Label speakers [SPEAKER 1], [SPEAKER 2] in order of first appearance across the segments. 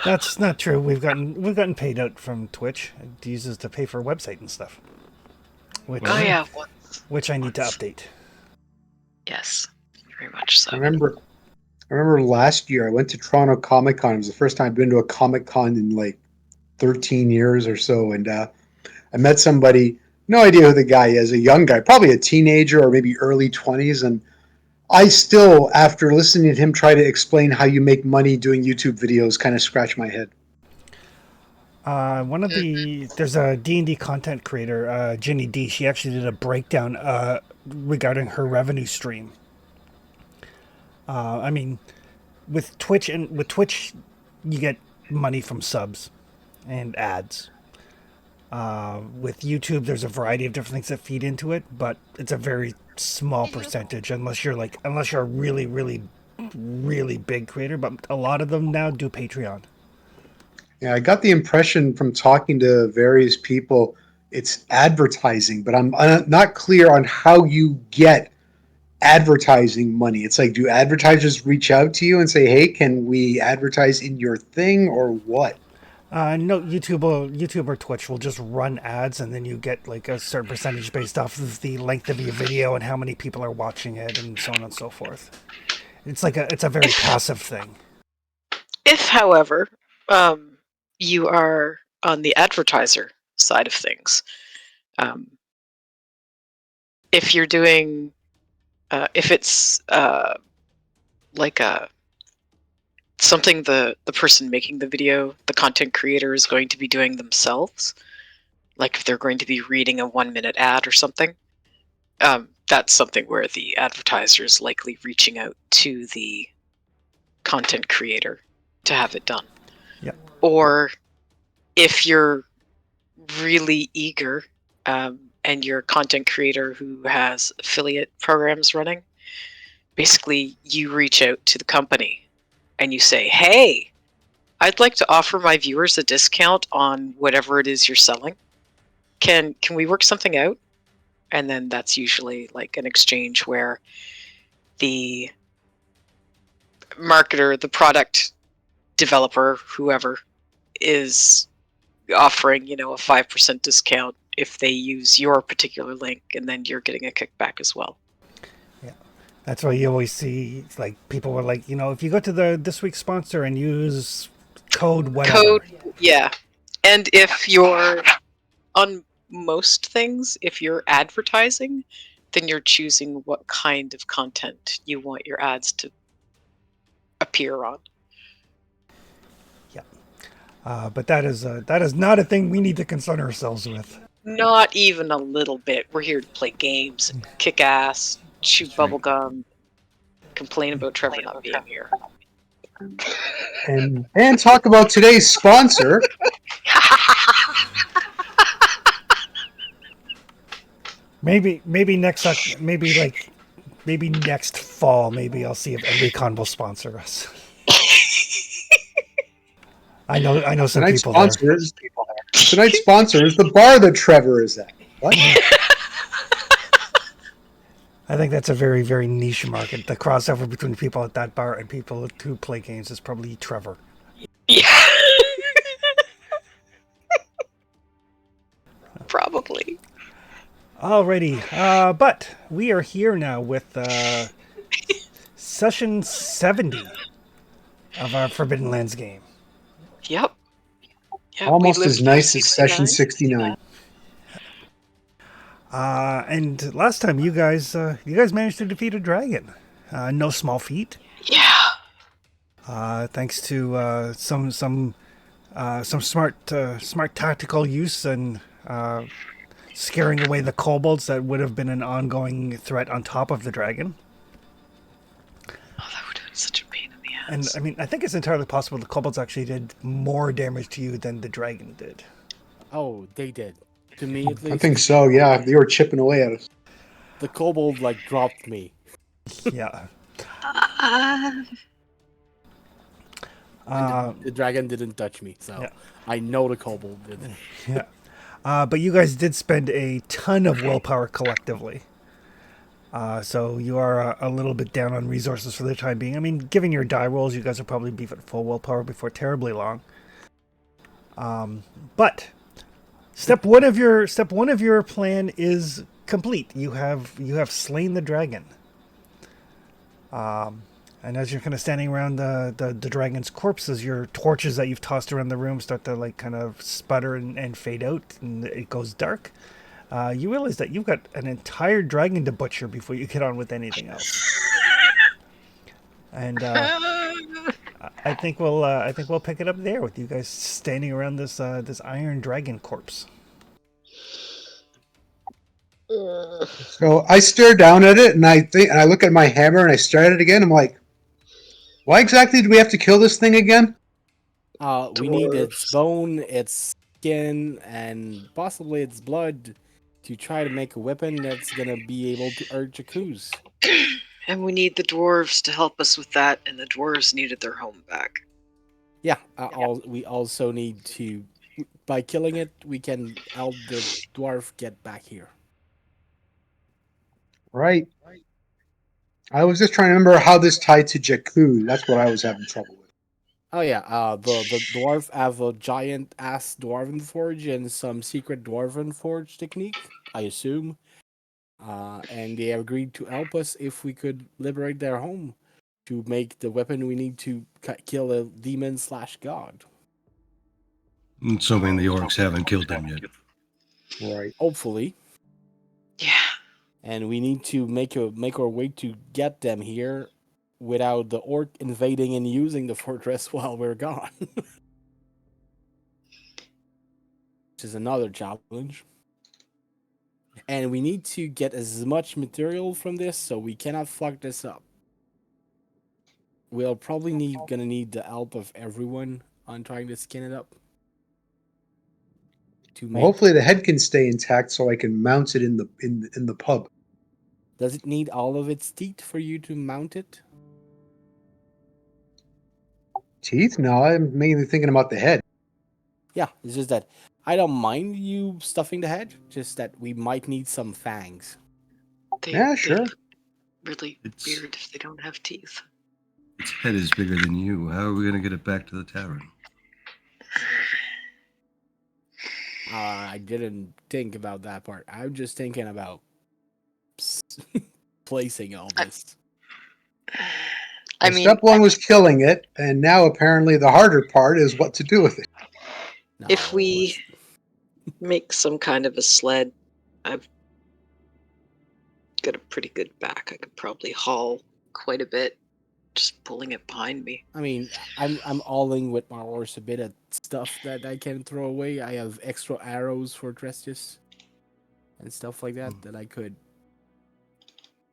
[SPEAKER 1] That's not true. We've gotten paid out from Twitch. It uses to pay for website and stuff,
[SPEAKER 2] Oh
[SPEAKER 1] which
[SPEAKER 3] Really?
[SPEAKER 2] yeah,
[SPEAKER 1] which I need to
[SPEAKER 2] once.
[SPEAKER 1] update.
[SPEAKER 2] Yes, very much
[SPEAKER 3] I
[SPEAKER 2] so.
[SPEAKER 3] remember I remember last year I went to Toronto Comic Con. It was the first time I've been to a Comic Con in like 13 years or so, and I met somebody. No idea who the guy is. A young guy, probably a teenager or maybe early 20s, and I still, after listening to him try to explain how you make money doing YouTube videos, kind of scratch my head.
[SPEAKER 1] One of the there's a D&D content creator, Ginny D. She actually did a breakdown regarding her revenue stream. I mean, with Twitch, you get money from subs and ads. With YouTube, there's a variety of different things that feed into it, but it's a very small percentage unless you're a really, really, really big creator. But a lot of them now do Patreon.
[SPEAKER 3] Yeah, I got the impression from talking to various people it's advertising, but I'm not clear on how you get advertising money. It's like, do advertisers reach out to you and say, "Hey, can we advertise in your thing?" or what?
[SPEAKER 1] No, YouTube or Twitch will just run ads, and then you get like a certain percentage based off of the length of your video and how many people are watching it, and so on and so forth. It's a very
[SPEAKER 2] If,
[SPEAKER 1] passive thing.
[SPEAKER 2] however, you are on the advertiser side of things, um, if you're doing, if it's like a something the person making the video, the content creator is going to be doing themselves, like if they're going to be reading a 1 minute ad or something, that's something where the advertiser is likely reaching out to the content creator to have it done.
[SPEAKER 1] Yeah.
[SPEAKER 2] Or if you're really eager, and you're a content creator who has affiliate programs running, basically you reach out to the company and you say, hey, I'd like to offer my viewers a discount on whatever it is you're selling. Can we work something out? And then that's usually like an exchange where the marketer, the product developer, whoever, is offering, a 5% discount if they use your particular link, and then you're getting a kickback as well.
[SPEAKER 1] Yeah. That's why you always see like people were like, if you go to the this week's sponsor and use code
[SPEAKER 2] Code,
[SPEAKER 1] whatever.
[SPEAKER 2] yeah. And if you're on most things, if you're advertising, then you're choosing what kind of content you want your ads to appear on.
[SPEAKER 1] Yeah. But that is not a thing we need to concern ourselves with.
[SPEAKER 2] Not even a little bit. We're here to play games, kick ass, chew
[SPEAKER 1] That's right.
[SPEAKER 2] bubblegum, complain about Trevor not being here.
[SPEAKER 3] And talk about today's sponsor.
[SPEAKER 1] Maybe next fall, maybe I'll see if EnvyCon will sponsor us. I know some
[SPEAKER 3] Tonight's
[SPEAKER 1] people there.
[SPEAKER 3] sponsor is tonight's sponsor is the bar that Trevor is at. What?
[SPEAKER 1] I think that's a very, very niche market. The crossover between people at that bar and people who play games is probably Trevor.
[SPEAKER 2] Yeah. Probably.
[SPEAKER 1] Alrighty, but we are here now with session 70 of our Forbidden Lands game.
[SPEAKER 2] Yep.
[SPEAKER 3] Almost as nice as session 69.
[SPEAKER 1] And last time you guys managed to defeat a dragon. No small feat.
[SPEAKER 2] Yeah.
[SPEAKER 1] Thanks to some smart tactical use and scaring away the kobolds that would have been an ongoing threat on top of the dragon.
[SPEAKER 2] Oh, that would have been such a pain in the
[SPEAKER 1] And
[SPEAKER 2] ass.
[SPEAKER 1] I mean, I think it's entirely possible the kobolds actually did more damage to you than the dragon did.
[SPEAKER 4] Oh, they did. To me, at least.
[SPEAKER 3] I think so, yeah. They were chipping away at us.
[SPEAKER 4] The kobold, dropped me.
[SPEAKER 1] Yeah.
[SPEAKER 4] The dragon didn't touch me, so
[SPEAKER 1] Yeah.
[SPEAKER 4] I know the kobold did.
[SPEAKER 1] Yeah. But you guys did spend a ton of willpower collectively. So you are a little bit down on resources for the time being. I mean, given your die rolls, you guys will probably be at full willpower before terribly long. But step one of your plan is complete. You have slain the dragon. And as you're kind of standing around the dragon's corpses, your torches that you've tossed around the room start to like kind of sputter and fade out, and it goes dark. You realize that you've got an entire dragon to butcher before you get on with anything else. And I think we'll pick it up there with you guys standing around this iron dragon corpse.
[SPEAKER 3] So I stare down at it, and I look at my hammer, and I stare at it again. I'm like, why exactly do we have to kill this thing again?
[SPEAKER 4] We need its bone, its skin, and possibly its blood to try to make a weapon that's gonna be able to urge a coup.
[SPEAKER 2] And we need the dwarves to help us with that, and the dwarves needed their home back.
[SPEAKER 4] Yeah, we also need to, by killing it, we can help the dwarf get back here.
[SPEAKER 3] Right. I was just trying to remember how this tied to Jakku. That's what I was having trouble with.
[SPEAKER 4] Oh yeah, the dwarf have a giant ass dwarven forge and some secret dwarven forge technique, I assume. And they agreed to help us if we could liberate their home to make the weapon we need to kill a demon/god.
[SPEAKER 5] Assuming the orcs haven't killed them yet.
[SPEAKER 3] Right.
[SPEAKER 4] Hopefully.
[SPEAKER 2] Yeah.
[SPEAKER 4] And we need to make our way to get them here without the orc invading and using the fortress while we're gone. Which is another challenge. And we need to get as much material from this, so we cannot fuck this up. We'll probably gonna need the help of everyone on trying to skin it up. To
[SPEAKER 3] Well,
[SPEAKER 4] make,
[SPEAKER 3] hopefully the head can stay intact, so I can mount it in the pub.
[SPEAKER 4] does it need all of its teeth for you to mount it?
[SPEAKER 3] Teeth? No, I'm mainly thinking about the head.
[SPEAKER 4] Yeah, it's just that I don't mind you stuffing the head, just that we might need some fangs.
[SPEAKER 3] Yeah,
[SPEAKER 2] They
[SPEAKER 3] sure.
[SPEAKER 2] look really
[SPEAKER 5] It's-
[SPEAKER 2] weird if they don't have teeth.
[SPEAKER 5] Its head is bigger than you. How are we going to get it back to the tavern?
[SPEAKER 4] I didn't think about that part. I'm just thinking about placing all this.
[SPEAKER 2] I
[SPEAKER 3] Well,
[SPEAKER 2] mean,
[SPEAKER 3] step one was killing it, and now apparently the harder part is what to do with it.
[SPEAKER 2] if
[SPEAKER 4] No,
[SPEAKER 2] we
[SPEAKER 4] it's-
[SPEAKER 2] make some kind of a sled, I've got a pretty good back. I could probably haul quite a bit, just pulling it behind me.
[SPEAKER 4] I mean, I'm alling with my horse a bit of stuff that I can throw away. I have extra arrows for Trestus and stuff like that that I could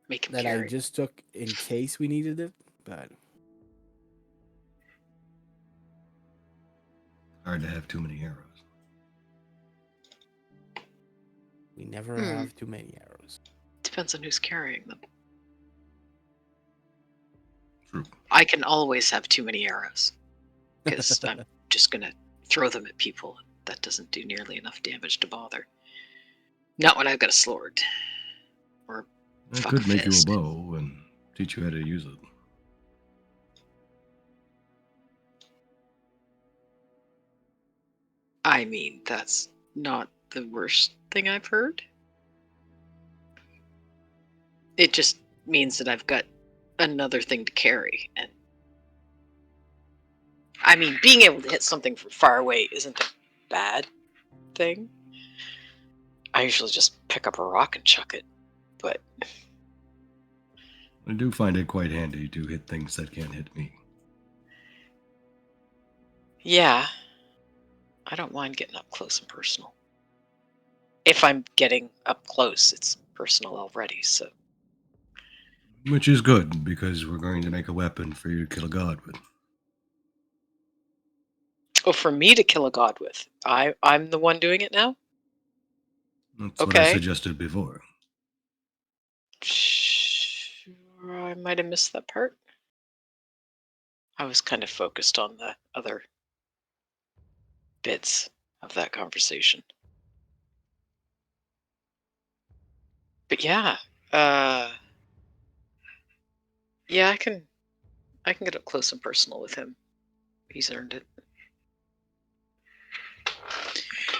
[SPEAKER 2] Make him
[SPEAKER 4] that I
[SPEAKER 2] carry.
[SPEAKER 4] just took in case we needed it. But
[SPEAKER 5] Hard to have too many arrows.
[SPEAKER 4] we never
[SPEAKER 2] Hmm.
[SPEAKER 4] have too many arrows.
[SPEAKER 2] Depends on who's carrying them.
[SPEAKER 5] True.
[SPEAKER 2] I can always have too many arrows because I'm just gonna throw them at people. That doesn't do nearly enough damage to bother. Not when I've got a sword. Or
[SPEAKER 5] I
[SPEAKER 2] fuck
[SPEAKER 5] could make you a
[SPEAKER 2] fist.
[SPEAKER 5] bow and teach you how to use it.
[SPEAKER 2] I mean, that's not the worst thing I've heard. It just means that I've got another thing to carry, and I mean, being able to hit something from far away isn't a bad thing. I usually just pick up a rock and chuck it, but
[SPEAKER 5] I do find it quite handy to hit things that can't hit me.
[SPEAKER 2] yeah, I don't mind getting up close and personal. If I'm getting up close, it's personal already, so
[SPEAKER 5] Which is good, because we're going to make a weapon for you to kill a god with.
[SPEAKER 2] oh, for me to kill a god with, I'm the one doing it now.
[SPEAKER 5] That's what I
[SPEAKER 2] Okay.
[SPEAKER 5] suggested before.
[SPEAKER 2] I might have missed that part. I was kind of focused on the other bits of that conversation. But yeah, yeah, I can get up close and personal with him. He's earned it.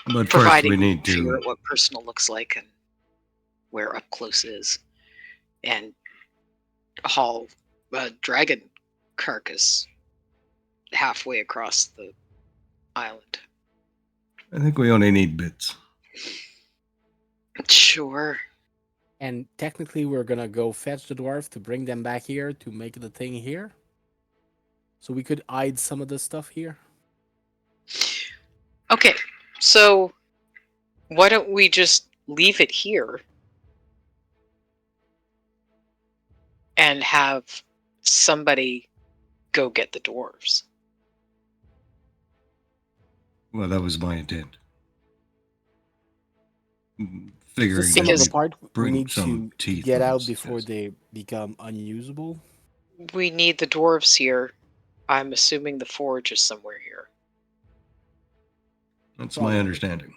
[SPEAKER 5] But first,
[SPEAKER 2] providing
[SPEAKER 5] we
[SPEAKER 2] you
[SPEAKER 5] need
[SPEAKER 2] can figure
[SPEAKER 5] to.
[SPEAKER 2] out what personal looks like and where up close is, and haul a dragon carcass halfway across the island.
[SPEAKER 5] I think we only need bits.
[SPEAKER 2] Sure.
[SPEAKER 4] And technically, we're gonna go fetch the dwarf to bring them back here to make the thing here. So we could hide some of the stuff here.
[SPEAKER 2] Okay, so why don't we just leave it here and have somebody go get the dwarves?
[SPEAKER 5] Well, that was my intent. Figuring
[SPEAKER 4] Just some
[SPEAKER 5] that
[SPEAKER 4] of the
[SPEAKER 2] Because-
[SPEAKER 5] we
[SPEAKER 4] part we
[SPEAKER 5] bring
[SPEAKER 4] need
[SPEAKER 5] some
[SPEAKER 4] to
[SPEAKER 5] teeth
[SPEAKER 4] get
[SPEAKER 5] with
[SPEAKER 4] out
[SPEAKER 5] us,
[SPEAKER 4] before
[SPEAKER 5] yes.
[SPEAKER 4] they become unusable.
[SPEAKER 2] We need the dwarves here. I'm assuming the forge is somewhere here.
[SPEAKER 5] That's
[SPEAKER 4] Probably.
[SPEAKER 5] my understanding.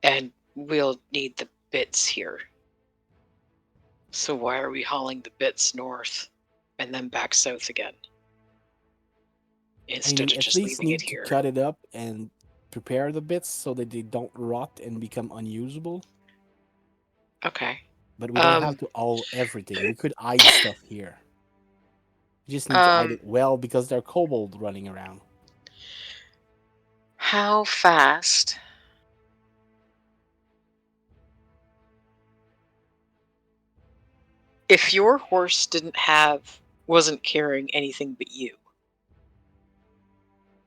[SPEAKER 2] And we'll need the bits here. So why are we hauling the bits north and then back south again?
[SPEAKER 4] I
[SPEAKER 2] Instead
[SPEAKER 4] mean,
[SPEAKER 2] of
[SPEAKER 4] at
[SPEAKER 2] just
[SPEAKER 4] least
[SPEAKER 2] leaving
[SPEAKER 4] need
[SPEAKER 2] it
[SPEAKER 4] to
[SPEAKER 2] here.
[SPEAKER 4] cut it up and prepare the bits so that they don't rot and become unusable.
[SPEAKER 2] Okay.
[SPEAKER 4] But we don't have
[SPEAKER 2] Um,
[SPEAKER 4] to haul everything. We could hide stuff here. We just need to hide it well because there are kobolds running around.
[SPEAKER 2] How fast? If your horse wasn't carrying anything but you,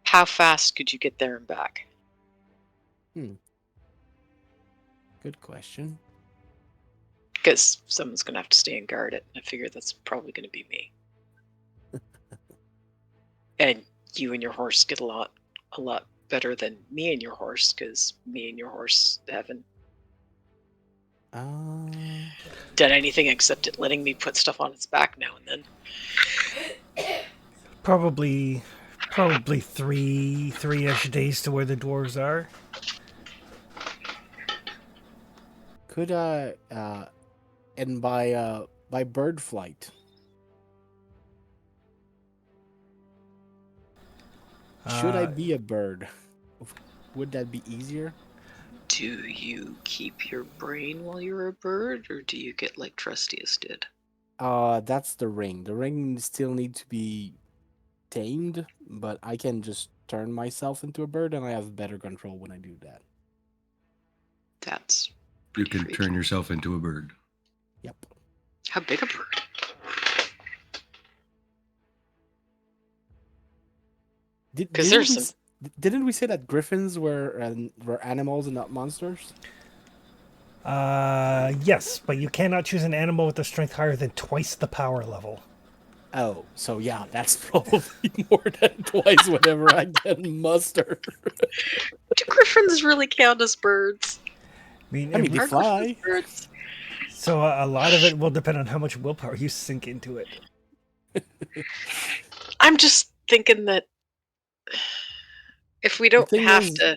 [SPEAKER 2] how fast could you get there and back?
[SPEAKER 4] Good question.
[SPEAKER 2] Because someone's gonna have to stay and guard it, and I figure that's probably gonna be me. And you and your horse get a lot better than me and your horse, because me and your horse haven't done anything except letting me put stuff on its back now and then.
[SPEAKER 1] Probably three-ish days to where the dwarves are.
[SPEAKER 4] Could and by bird flight. Should I
[SPEAKER 1] Uh,
[SPEAKER 4] be a bird? Would that be easier?
[SPEAKER 2] Do you keep your brain while you're a bird, or do you get like Trustius did?
[SPEAKER 4] That's the ring. The ring still needs to be tamed, but I can just turn myself into a bird and I have better control when I do that.
[SPEAKER 2] That's
[SPEAKER 5] You
[SPEAKER 2] pretty
[SPEAKER 5] can
[SPEAKER 2] freaky.
[SPEAKER 5] turn yourself into a bird.
[SPEAKER 4] Yep.
[SPEAKER 2] How big a bird? Because there's
[SPEAKER 4] Didn't we say that griffins were animals and not monsters?
[SPEAKER 1] Yes, but you cannot choose an animal with a strength higher than twice the power level.
[SPEAKER 4] Oh, so yeah, that's probably more than twice whatever I can muster.
[SPEAKER 2] Do griffins really count as birds?
[SPEAKER 1] I mean,
[SPEAKER 4] I mean, they
[SPEAKER 2] Are
[SPEAKER 4] fly.
[SPEAKER 2] griffins birds?
[SPEAKER 1] so a lot of it will depend on how much willpower you sink into it.
[SPEAKER 2] I'm just thinking that if we don't
[SPEAKER 4] thing
[SPEAKER 2] have
[SPEAKER 4] is-
[SPEAKER 2] to,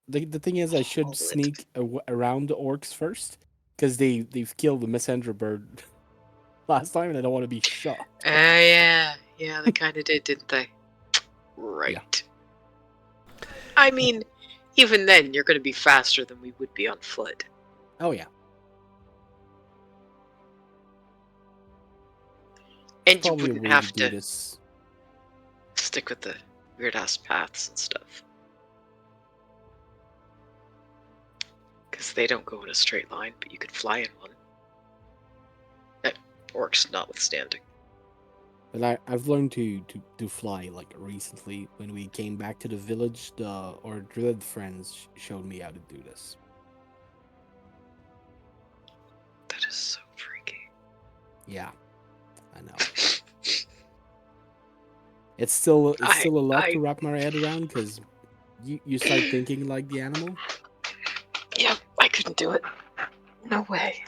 [SPEAKER 4] The thing is, I should
[SPEAKER 2] Hold it.
[SPEAKER 4] sneak around the orcs first because they've killed the messenger bird last time, and I don't want to be shot.
[SPEAKER 2] yeah, they kind of did, didn't they? Right. I mean, even then, you're going to be faster than we would be on foot.
[SPEAKER 4] Oh yeah,
[SPEAKER 2] And you
[SPEAKER 4] probably a
[SPEAKER 2] wouldn't
[SPEAKER 4] way
[SPEAKER 2] have
[SPEAKER 4] to do
[SPEAKER 2] to
[SPEAKER 4] this.
[SPEAKER 2] stick with the weird ass paths and stuff. Because they don't go in a straight line, but you could fly in one. Orcs notwithstanding.
[SPEAKER 4] But I've learned to fly like recently. When we came back to the village, our druid friends showed me how to do this.
[SPEAKER 2] That is so freaky.
[SPEAKER 4] Yeah, I know. It's still a lot to wrap my head around because you start thinking like the animal.
[SPEAKER 2] Yeah, I couldn't do it. No way.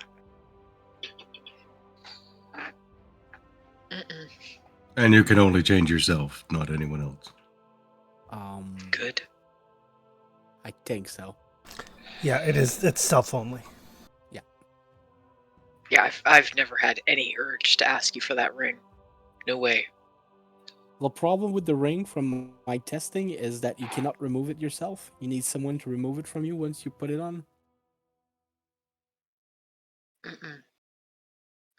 [SPEAKER 2] Mm-mm.
[SPEAKER 5] And you can only change yourself, not anyone else.
[SPEAKER 2] Good.
[SPEAKER 4] I think so.
[SPEAKER 1] Yeah, it is. It's self only.
[SPEAKER 2] Yeah, I've never had any urge to ask you for that ring. No way.
[SPEAKER 4] The problem with the ring from my testing is that you cannot remove it yourself. You need someone to remove it from you once you put it on.
[SPEAKER 2] Mm-mm.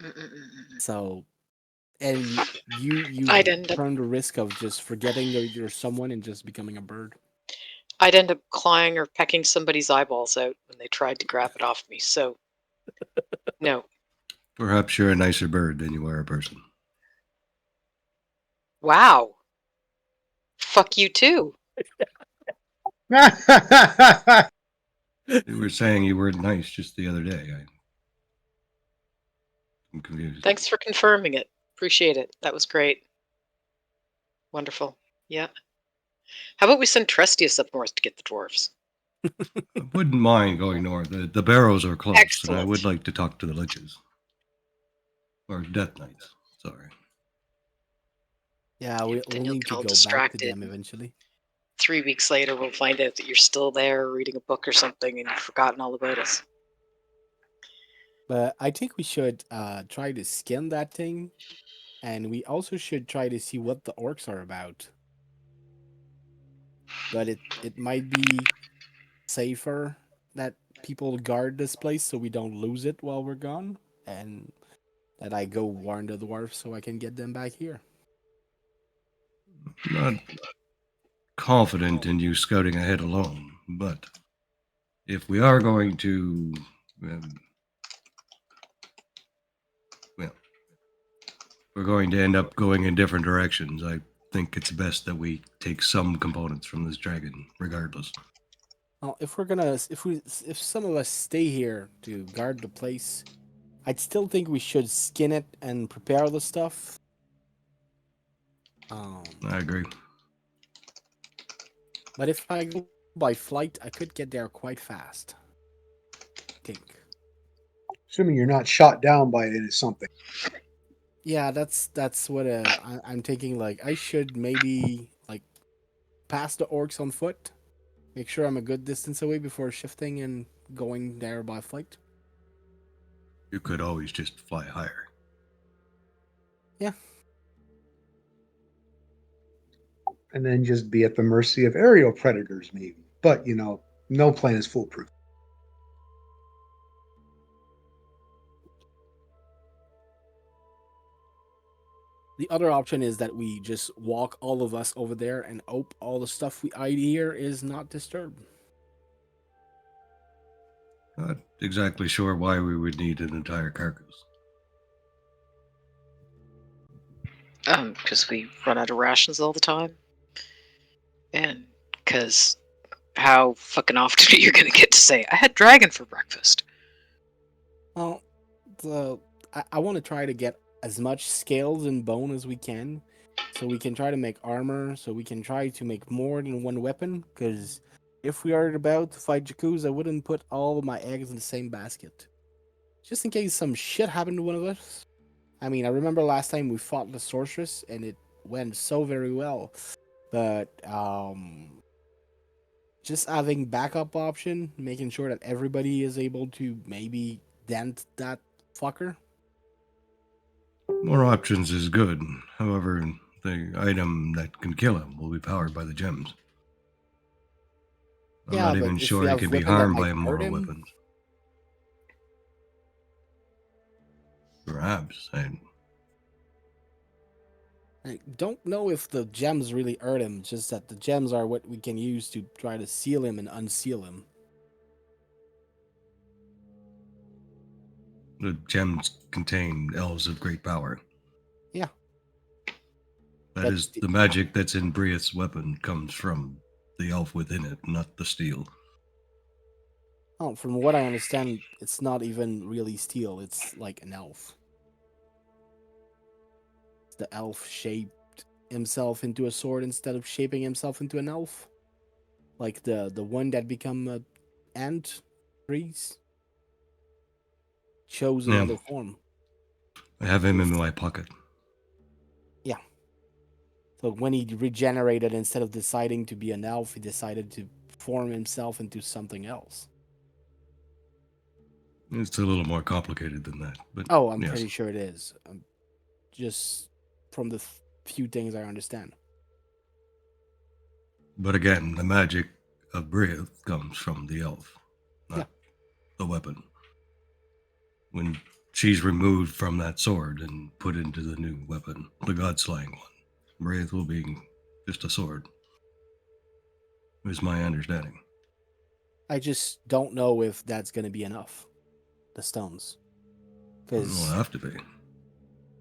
[SPEAKER 2] Mm-mm-mm-mm.
[SPEAKER 4] So, and you
[SPEAKER 2] I'd end up
[SPEAKER 4] run the risk of just forgetting that you're someone and just becoming a bird.
[SPEAKER 2] I'd end up clawing or pecking somebody's eyeballs out when they tried to grab it off me. So no.
[SPEAKER 5] Perhaps you're a nicer bird than you are a person.
[SPEAKER 2] Wow. Fuck you too.
[SPEAKER 5] You were saying you weren't nice just the other day. I'm confused.
[SPEAKER 2] Thanks for confirming it. Appreciate it. That was great. Wonderful. Yeah. How about we send Trustius up north to get the dwarves?
[SPEAKER 5] I wouldn't mind going north. The barrows are close, and I would
[SPEAKER 2] Excellent.
[SPEAKER 5] like to talk to the liches. Or death knights. Sorry.
[SPEAKER 4] Yeah,
[SPEAKER 2] Yeah,
[SPEAKER 4] we'll
[SPEAKER 2] then you'll
[SPEAKER 4] need
[SPEAKER 2] get
[SPEAKER 4] to
[SPEAKER 2] all
[SPEAKER 4] go back to
[SPEAKER 2] distracted.
[SPEAKER 4] them eventually.
[SPEAKER 2] 3 weeks later, we'll find out that you're still there reading a book or something and you've forgotten all about us.
[SPEAKER 4] But I think we should try to skin that thing, and we also should try to see what the orcs are about. But it might be safer that people guard this place so we don't lose it while we're gone, and that I go warn the dwarves so I can get them back here.
[SPEAKER 5] Not confident in you scouting ahead alone, but if we are going to, well, we're going to end up going in different directions. I think it's best that we take some components from this dragon, regardless.
[SPEAKER 4] Well, if some of us stay here to guard the place, I'd still think we should skin it and prepare the stuff.
[SPEAKER 5] I agree.
[SPEAKER 4] But if I go by flight, I could get there quite fast. I think.
[SPEAKER 3] Assuming you're not shot down by it is something.
[SPEAKER 4] Yeah, that's what I'm thinking. Like I should maybe like pass the orcs on foot, make sure I'm a good distance away before shifting and going there by flight.
[SPEAKER 5] You could always just fly higher.
[SPEAKER 4] Yeah.
[SPEAKER 3] And then just be at the mercy of aerial predators, maybe. But, no plan is foolproof.
[SPEAKER 4] The other option is that we just walk all of us over there and hope all the stuff we hide here is not disturbed.
[SPEAKER 5] Not exactly sure why we would need an entire carcass.
[SPEAKER 2] Because we run out of rations all the time. And because how fucking often are you going to get to say, I had dragon for breakfast?
[SPEAKER 4] Well, I want to try to get as much scales and bone as we can, so we can try to make armor, so we can try to make more than one weapon, because if we are about to fight Jakuz, I wouldn't put all of my eggs in the same basket. Just in case some shit happened to one of us. I mean, I remember last time we fought the sorceress, and it went so very well. But, just having backup option, making sure that everybody is able to maybe dent that fucker.
[SPEAKER 5] More options is good. However, the item that can kill him will be powered by the gems. I'm
[SPEAKER 4] Yeah,
[SPEAKER 5] not
[SPEAKER 4] but
[SPEAKER 5] even
[SPEAKER 4] if
[SPEAKER 5] sure
[SPEAKER 4] we
[SPEAKER 5] he
[SPEAKER 4] have
[SPEAKER 5] can be
[SPEAKER 4] weapon that
[SPEAKER 5] harmed
[SPEAKER 4] might
[SPEAKER 5] by
[SPEAKER 4] hurt
[SPEAKER 5] immortal
[SPEAKER 4] him,
[SPEAKER 5] weapons. Perhaps.
[SPEAKER 4] I don't know if the gems really hurt him, just that the gems are what we can use to try to seal him and unseal him.
[SPEAKER 5] The gems contain elves of great power.
[SPEAKER 4] Yeah.
[SPEAKER 5] That
[SPEAKER 4] But
[SPEAKER 5] is, the magic that's in Briath's weapon comes from the elf within it, not the steel.
[SPEAKER 4] Oh, from what I understand, it's not even really steel, it's like an elf. The elf shaped himself into a sword instead of shaping himself into an elf. Like the one that become ant trees chose
[SPEAKER 5] Yeah.
[SPEAKER 4] another form.
[SPEAKER 5] I have him in my pocket.
[SPEAKER 4] Yeah. So when he regenerated, instead of deciding to be an elf, he decided to form himself into something else.
[SPEAKER 5] It's a little more complicated than that, but
[SPEAKER 4] Oh, I'm
[SPEAKER 5] yes.
[SPEAKER 4] pretty sure it is. Just from the few things I understand.
[SPEAKER 5] But again, the magic of Brith comes from the elf, not
[SPEAKER 4] Yeah.
[SPEAKER 5] the weapon. When she's removed from that sword and put into the new weapon, the god-slaying one, Brith will be just a sword. Is my understanding.
[SPEAKER 4] I just don't know if that's going to be enough. The stones.
[SPEAKER 5] It will
[SPEAKER 4] Because,
[SPEAKER 5] have to be.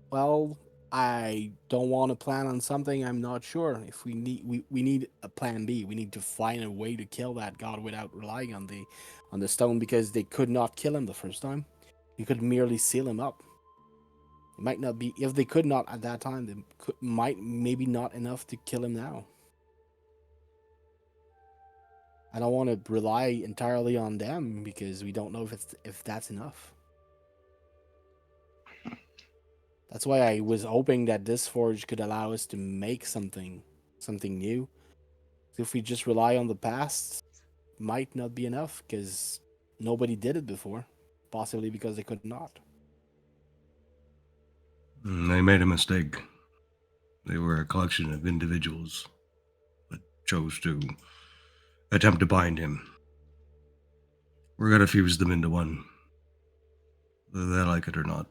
[SPEAKER 4] well, I don't want to plan on something I'm not sure. If we need a plan B. We need to find a way to kill that god without relying on the stone, because they could not kill him the first time. You could merely seal him up. It might not be, if they could not at that time, they might maybe not enough to kill him now. I don't want to rely entirely on them because we don't know if that's enough. That's why I was hoping that this forge could allow us to make something new. If we just rely on the past, might not be enough because nobody did it before, possibly because they could not.
[SPEAKER 5] They made a mistake. They were a collection of individuals that chose to attempt to bind him. We're going to fuse them into one, whether they like it or not.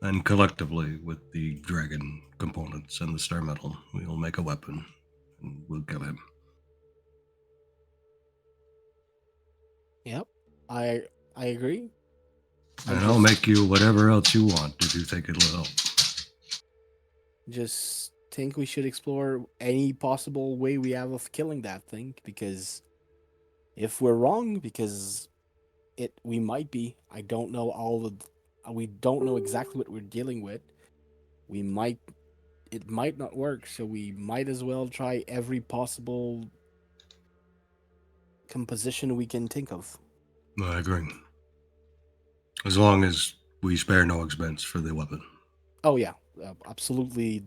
[SPEAKER 5] And collectively, with the dragon components and the star metal, we will make a weapon, and we'll kill him.
[SPEAKER 4] Yep, I agree.
[SPEAKER 5] And I'll make you whatever else you want if you think it'll help.
[SPEAKER 4] Just think we should explore any possible way we have of killing that thing, because if we're wrong, because we might be, I don't know we don't know exactly what we're dealing with. It might not work, so we might as well try every possible composition we can think of.
[SPEAKER 5] I agree. As long as we spare no expense for the weapon.
[SPEAKER 4] Oh yeah, absolutely.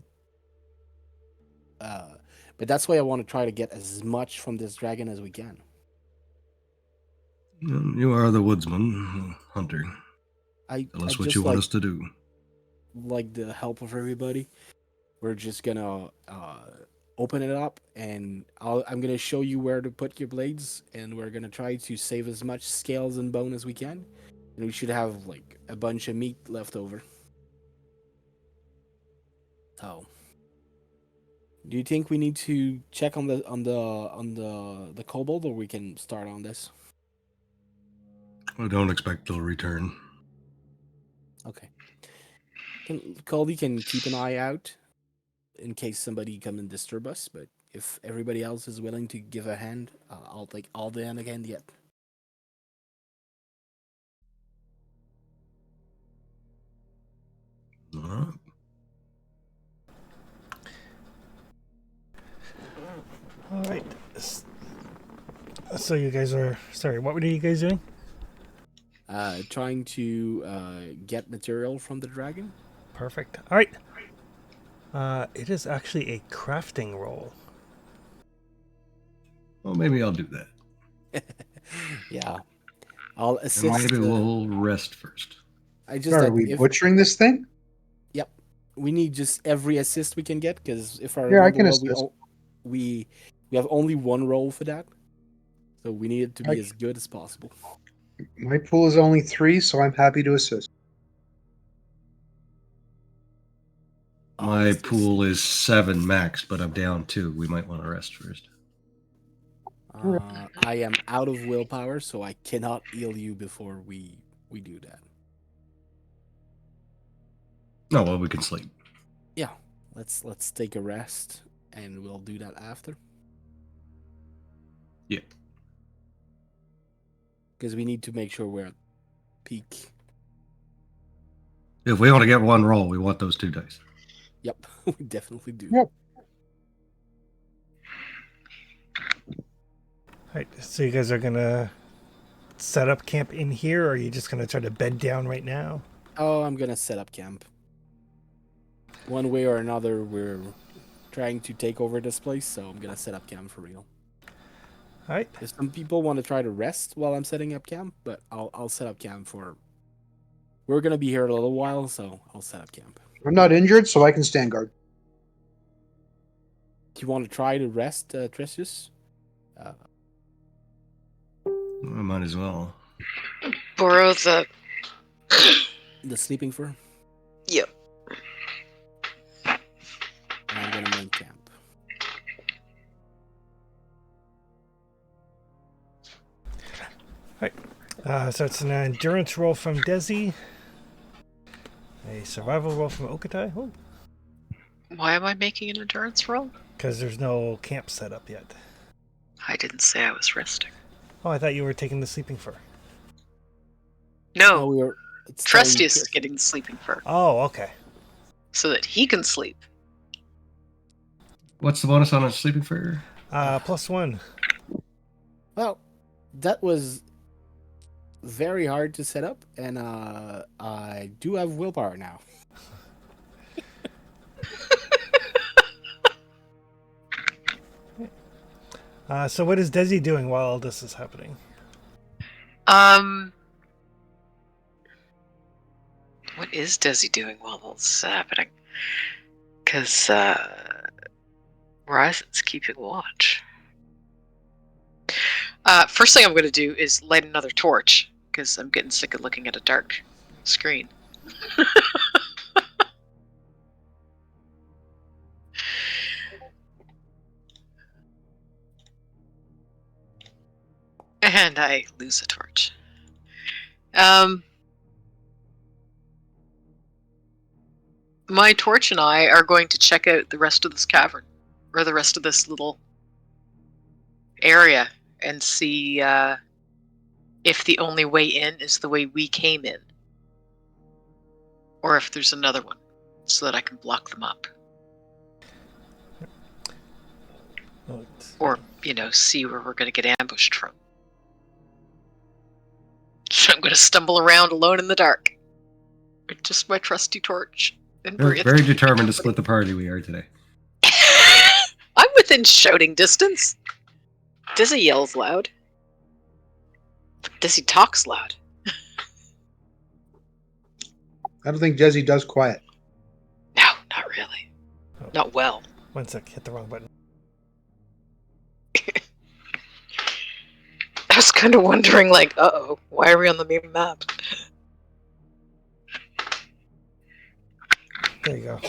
[SPEAKER 4] But that's why I want to try to get as much from this dragon as we can.
[SPEAKER 5] You are the woodsman, hunter. Tell us what you want us to do.
[SPEAKER 4] Like the help of everybody. We're just gonna open it up, and I'm gonna show you where to put your blades, and we're gonna try to save as much scales and bone as we can, and we should have like a bunch of meat left over. So, do you think we need to check on the kobold, or we can start on this?
[SPEAKER 5] I don't expect they'll return.
[SPEAKER 4] Okay. Colby can keep an eye out in case somebody come and disturb us, but if everybody else is willing to give a hand, I'll take all the hand again yet.
[SPEAKER 5] All right.
[SPEAKER 1] All right. So you guys are sorry. What were you guys doing?
[SPEAKER 4] Trying to get material from the dragon.
[SPEAKER 1] Perfect. All right. It is actually a crafting roll.
[SPEAKER 5] Well, maybe I'll do that.
[SPEAKER 4] Yeah, I'll assist.
[SPEAKER 5] And maybe we'll rest first.
[SPEAKER 4] I just
[SPEAKER 3] Are we butchering this thing?
[SPEAKER 4] Yep, we need just every assist we can get, because if I
[SPEAKER 3] Yeah, I
[SPEAKER 4] remember
[SPEAKER 3] can
[SPEAKER 4] well,
[SPEAKER 3] assist.
[SPEAKER 4] we have only one roll for that, so we need it to be as good as possible.
[SPEAKER 3] My pool is only 3, so I'm happy to assist.
[SPEAKER 5] My pool is 7 max, but I'm down 2. We might want to rest first.
[SPEAKER 4] I am out of willpower, so I cannot heal you before we do that.
[SPEAKER 5] No, well, we can sleep.
[SPEAKER 4] Yeah, let's take a rest, and we'll do that after.
[SPEAKER 5] Yeah.
[SPEAKER 4] Because we need to make sure we're at peak.
[SPEAKER 5] If we want to get one roll, we want those 2 dice.
[SPEAKER 4] Yep, we definitely do.
[SPEAKER 3] Yep.
[SPEAKER 1] All right. So you guys are gonna set up camp in here, or are you just gonna try to bed down right now?
[SPEAKER 4] Oh, I'm gonna set up camp. One way or another, we're trying to take over this place, so I'm gonna set up camp for real.
[SPEAKER 1] All right.
[SPEAKER 4] If some people want to try to rest while I'm setting up camp, but I'll set up camp for. We're gonna be here a little while, so I'll set up camp.
[SPEAKER 3] I'm not injured, so I can stand guard.
[SPEAKER 4] Do you want to try to rest, Tresius?
[SPEAKER 5] I might as well.
[SPEAKER 2] Borrow the.
[SPEAKER 4] The sleeping fur?
[SPEAKER 2] Yep.
[SPEAKER 4] And I'm gonna main camp.
[SPEAKER 1] So it's an endurance roll from Desi. A survival roll from Okatai. Oh,
[SPEAKER 2] Why am I making an endurance roll?
[SPEAKER 1] because there's no camp set up yet.
[SPEAKER 2] I didn't say I was resting.
[SPEAKER 1] Oh, I thought you were taking the sleeping fur.
[SPEAKER 4] No,
[SPEAKER 2] No,
[SPEAKER 4] we were. It's telling you
[SPEAKER 2] Trustius
[SPEAKER 4] to-
[SPEAKER 2] is getting the sleeping fur
[SPEAKER 1] Oh, okay.
[SPEAKER 2] so that he can sleep.
[SPEAKER 5] What's the bonus on a sleeping fur?
[SPEAKER 1] +1.
[SPEAKER 4] Well, that was very hard to set up, and I do have willpower now.
[SPEAKER 1] So what is Desi doing while all this is happening?
[SPEAKER 2] What is Desi doing while all this is happening? Because Horizon's keeping watch. First thing I'm going to do is light another torch because I'm getting sick of looking at a dark screen. And I lose a torch. My torch and I are going to check out the rest of this cavern, or the rest of this little area, and see if the only way in is the way we came in, or if there's another one, so that I can block them up, or see where we're going to get ambushed from. So I'm going to stumble around alone in the dark with just my trusty torch. And
[SPEAKER 5] Very,
[SPEAKER 2] breathe.
[SPEAKER 5] very determined to split the party we are today.
[SPEAKER 2] I'm within shouting distance. Dizzy yells loud. Dizzy talks loud.
[SPEAKER 3] I don't think Desi does quiet.
[SPEAKER 2] No, not really.
[SPEAKER 1] Oh.
[SPEAKER 2] Not well.
[SPEAKER 1] 1 sec, hit the wrong button.
[SPEAKER 2] I was kind of wondering, uh-oh, why are we on the main map?
[SPEAKER 1] There you go.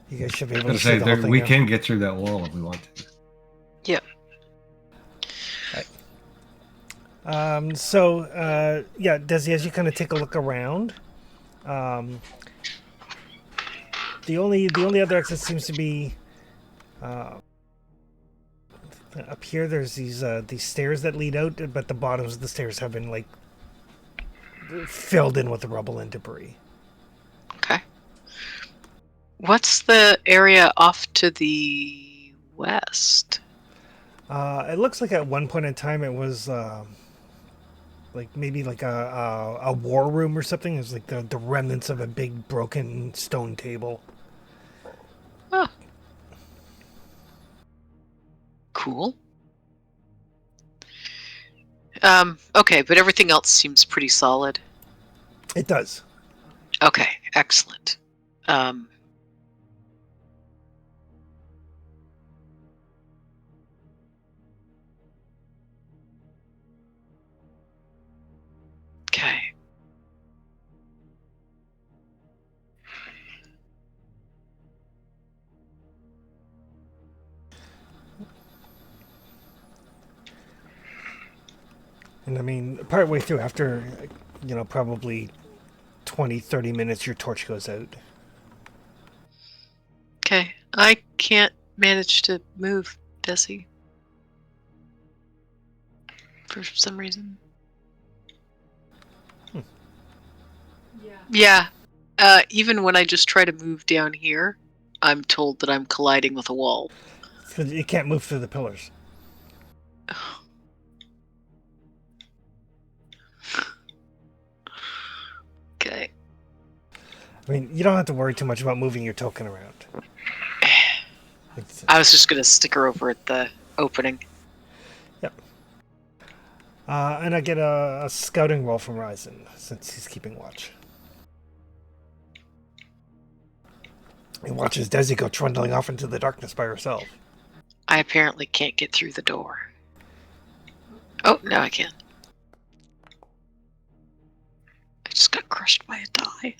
[SPEAKER 1] You guys should be able
[SPEAKER 5] I
[SPEAKER 1] to
[SPEAKER 5] was
[SPEAKER 1] see
[SPEAKER 5] gonna
[SPEAKER 1] the
[SPEAKER 5] say,
[SPEAKER 1] whole thing
[SPEAKER 5] we
[SPEAKER 1] now.
[SPEAKER 5] can get through that wall if we want to.
[SPEAKER 1] Yeah, Desi, as you kind of take a look around, the only other exit seems to be up here. There's these stairs that lead out, but the bottoms of the stairs have been filled in with rubble and debris.
[SPEAKER 2] Okay. What's the area off to the west?
[SPEAKER 1] It looks like at one point in time it was maybe a war room or something. It's like the remnants of a big broken stone table.
[SPEAKER 2] Oh. Cool. Okay, but everything else seems pretty solid.
[SPEAKER 1] It does.
[SPEAKER 2] Okay, excellent. Okay.
[SPEAKER 1] And I mean, partway through, after, probably 20, 30 minutes, your torch goes out.
[SPEAKER 2] Okay. I can't manage to move, Desi. For some reason. Yeah. Even when I just try to move down here, I'm told that I'm colliding with a wall.
[SPEAKER 1] Because you can't move through the pillars.
[SPEAKER 2] Okay.
[SPEAKER 1] I mean, you don't have to worry too much about moving your token around.
[SPEAKER 2] I was just going to stick her over at the opening.
[SPEAKER 1] Yep. And I get a scouting roll from Ryzen, since he's keeping watch. and watches Desi go trundling off into the darkness by herself.
[SPEAKER 2] I apparently can't get through the door. Oh, now I can. I just got crushed by a die.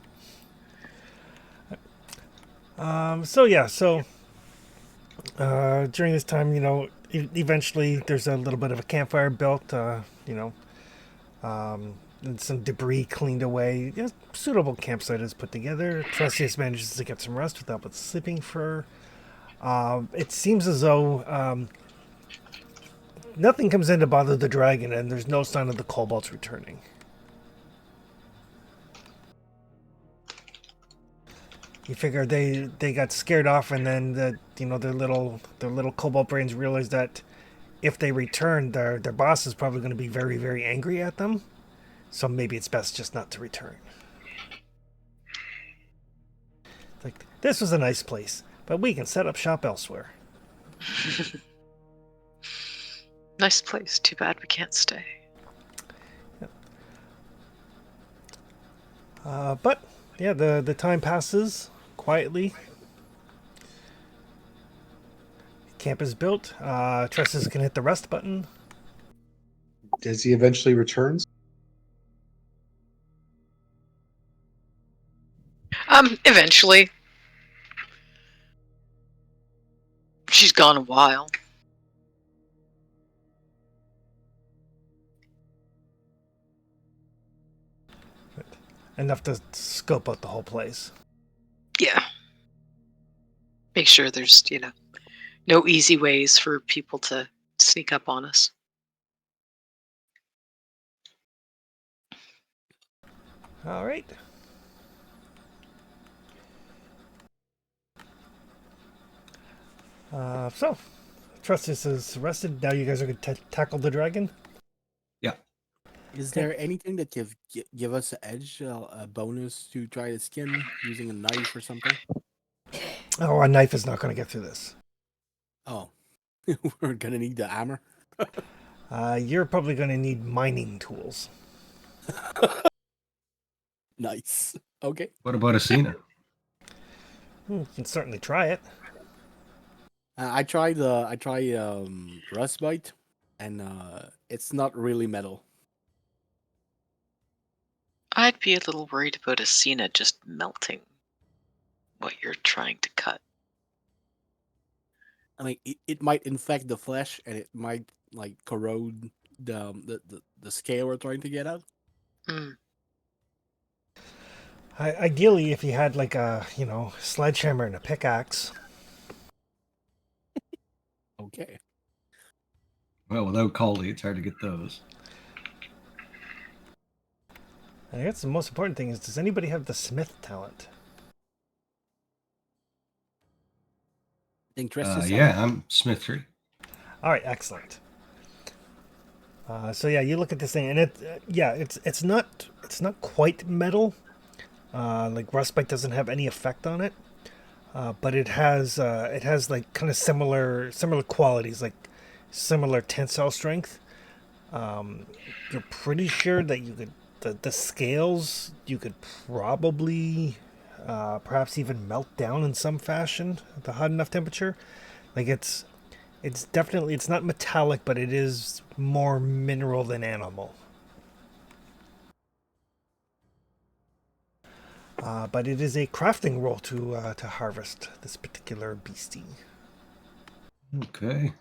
[SPEAKER 1] During this time, eventually there's a little bit of a campfire built, and some debris cleaned away. Suitable campsite is put together. Trustius manages to get some rest without sleeping fur. It seems as though nothing comes in to bother the dragon, and there's no sign of the kobolds returning. You figure they got scared off, and then their little kobold brains realized that if they return, their boss is probably going to be very, very angry at them. So maybe it's best just not to return. Like, this was a nice place, but we can set up shop elsewhere.
[SPEAKER 2] Nice place. Too bad we can't stay.
[SPEAKER 1] But yeah, the time passes quietly. Camp is built. Tresses can hit the rest button.
[SPEAKER 3] Desi eventually returns.
[SPEAKER 2] Eventually. She's gone a while.
[SPEAKER 1] Enough to scope out the whole place.
[SPEAKER 2] Yeah. Make sure there's, no easy ways for people to sneak up on us.
[SPEAKER 1] All right. So, Trustus is rested. Now you guys are going to tackle the dragon.
[SPEAKER 5] Yeah.
[SPEAKER 4] Is there anything that give us an edge, a bonus to try to skin using a knife or something?
[SPEAKER 1] Oh, a knife is not going to get through this.
[SPEAKER 4] Oh, we're gonna need the hammer.
[SPEAKER 1] You're probably going to need mining tools.
[SPEAKER 4] Nice. Okay.
[SPEAKER 5] What about Asina?
[SPEAKER 1] You can certainly try it.
[SPEAKER 4] I tried Rustbite, and it's not really metal.
[SPEAKER 2] I'd be a little worried about Asina just melting what you're trying to cut.
[SPEAKER 4] I mean, it might infect the flesh, and it might corrode the scale we're trying to get at.
[SPEAKER 2] Mm.
[SPEAKER 1] Ideally, if you had a sledgehammer and a pickaxe.
[SPEAKER 4] Okay.
[SPEAKER 5] Well, without Coley, it's hard to get those.
[SPEAKER 1] I guess the most important thing is, does anybody have the smith talent?
[SPEAKER 5] Yeah, I'm Smith 3.
[SPEAKER 1] All right, excellent. So yeah, you look at this thing, and it's not quite metal. Like Rustbite doesn't have any effect on it, but it has kind of similar qualities, like similar tensile strength. You're pretty sure that you could the scales you could probably perhaps even melt down in some fashion at the hot enough temperature. Like it's definitely, it's not metallic, but it is more mineral than animal. But it is a crafting roll to harvest this particular beastie.
[SPEAKER 5] Okay.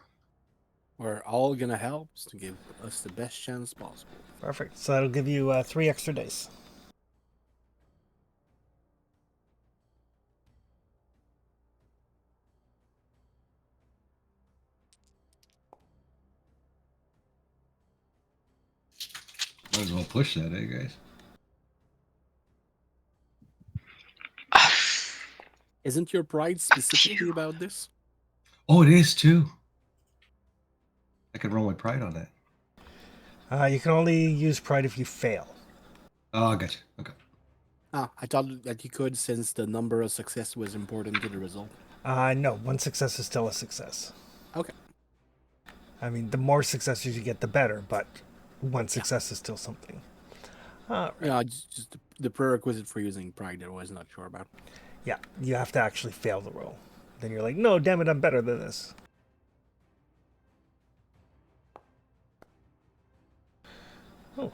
[SPEAKER 4] We're all gonna help to give us the best chance possible.
[SPEAKER 1] Perfect. So that'll give you 3 extra days.
[SPEAKER 5] Might as well push that, guys?
[SPEAKER 4] Isn't your pride specifically about this?
[SPEAKER 5] Oh, it is too. I could roll my pride on that.
[SPEAKER 1] You can only use pride if you fail.
[SPEAKER 5] Oh, I gotcha. Okay.
[SPEAKER 4] I thought that you could, since the number of success was important to the result.
[SPEAKER 1] No, 1 success is still a success.
[SPEAKER 4] Okay.
[SPEAKER 1] I mean, the more successes you get, the better, but 1 success is still something.
[SPEAKER 4] Yeah, just the prerequisite for using pride I was not sure about.
[SPEAKER 1] Yeah, you have to actually fail the roll. Then you're like, no, damn it, I'm better than this. Oh,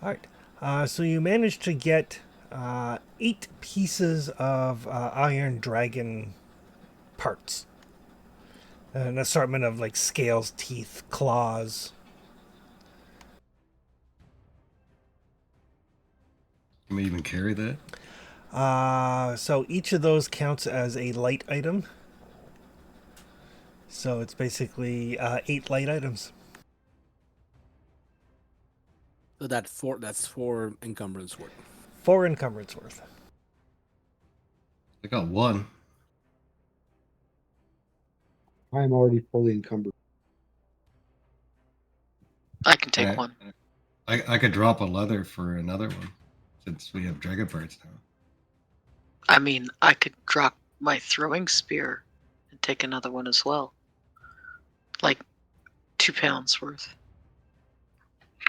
[SPEAKER 1] all right. So you managed to get 8 pieces of Iron Dragon parts. An assortment of like scales, teeth, claws.
[SPEAKER 5] Can we even carry that?
[SPEAKER 1] So each of those counts as a light item. So it's basically 8 light items.
[SPEAKER 4] So that's 4 encumbrance worth.
[SPEAKER 1] 4 encumbrance worth.
[SPEAKER 5] I got one.
[SPEAKER 3] I'm already fully encumbered.
[SPEAKER 2] I can take
[SPEAKER 5] Right.
[SPEAKER 2] one.
[SPEAKER 5] I could drop a leather for another one, since we have dragon parts now.
[SPEAKER 2] I mean, I could drop my throwing spear and take another one as well. Like 2 pounds worth.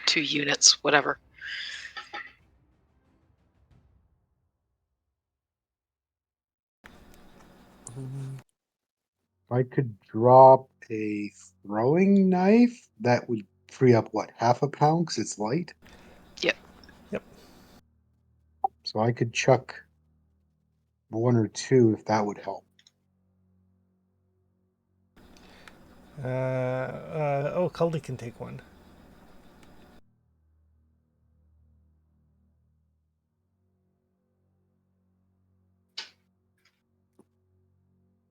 [SPEAKER 2] 2 units, whatever.
[SPEAKER 3] If I could drop a throwing knife, that would free up what, half a pound because it's light.
[SPEAKER 2] Yep.
[SPEAKER 1] Yep.
[SPEAKER 3] So I could chuck 1 or 2 if that would help.
[SPEAKER 1] Caldy can take one.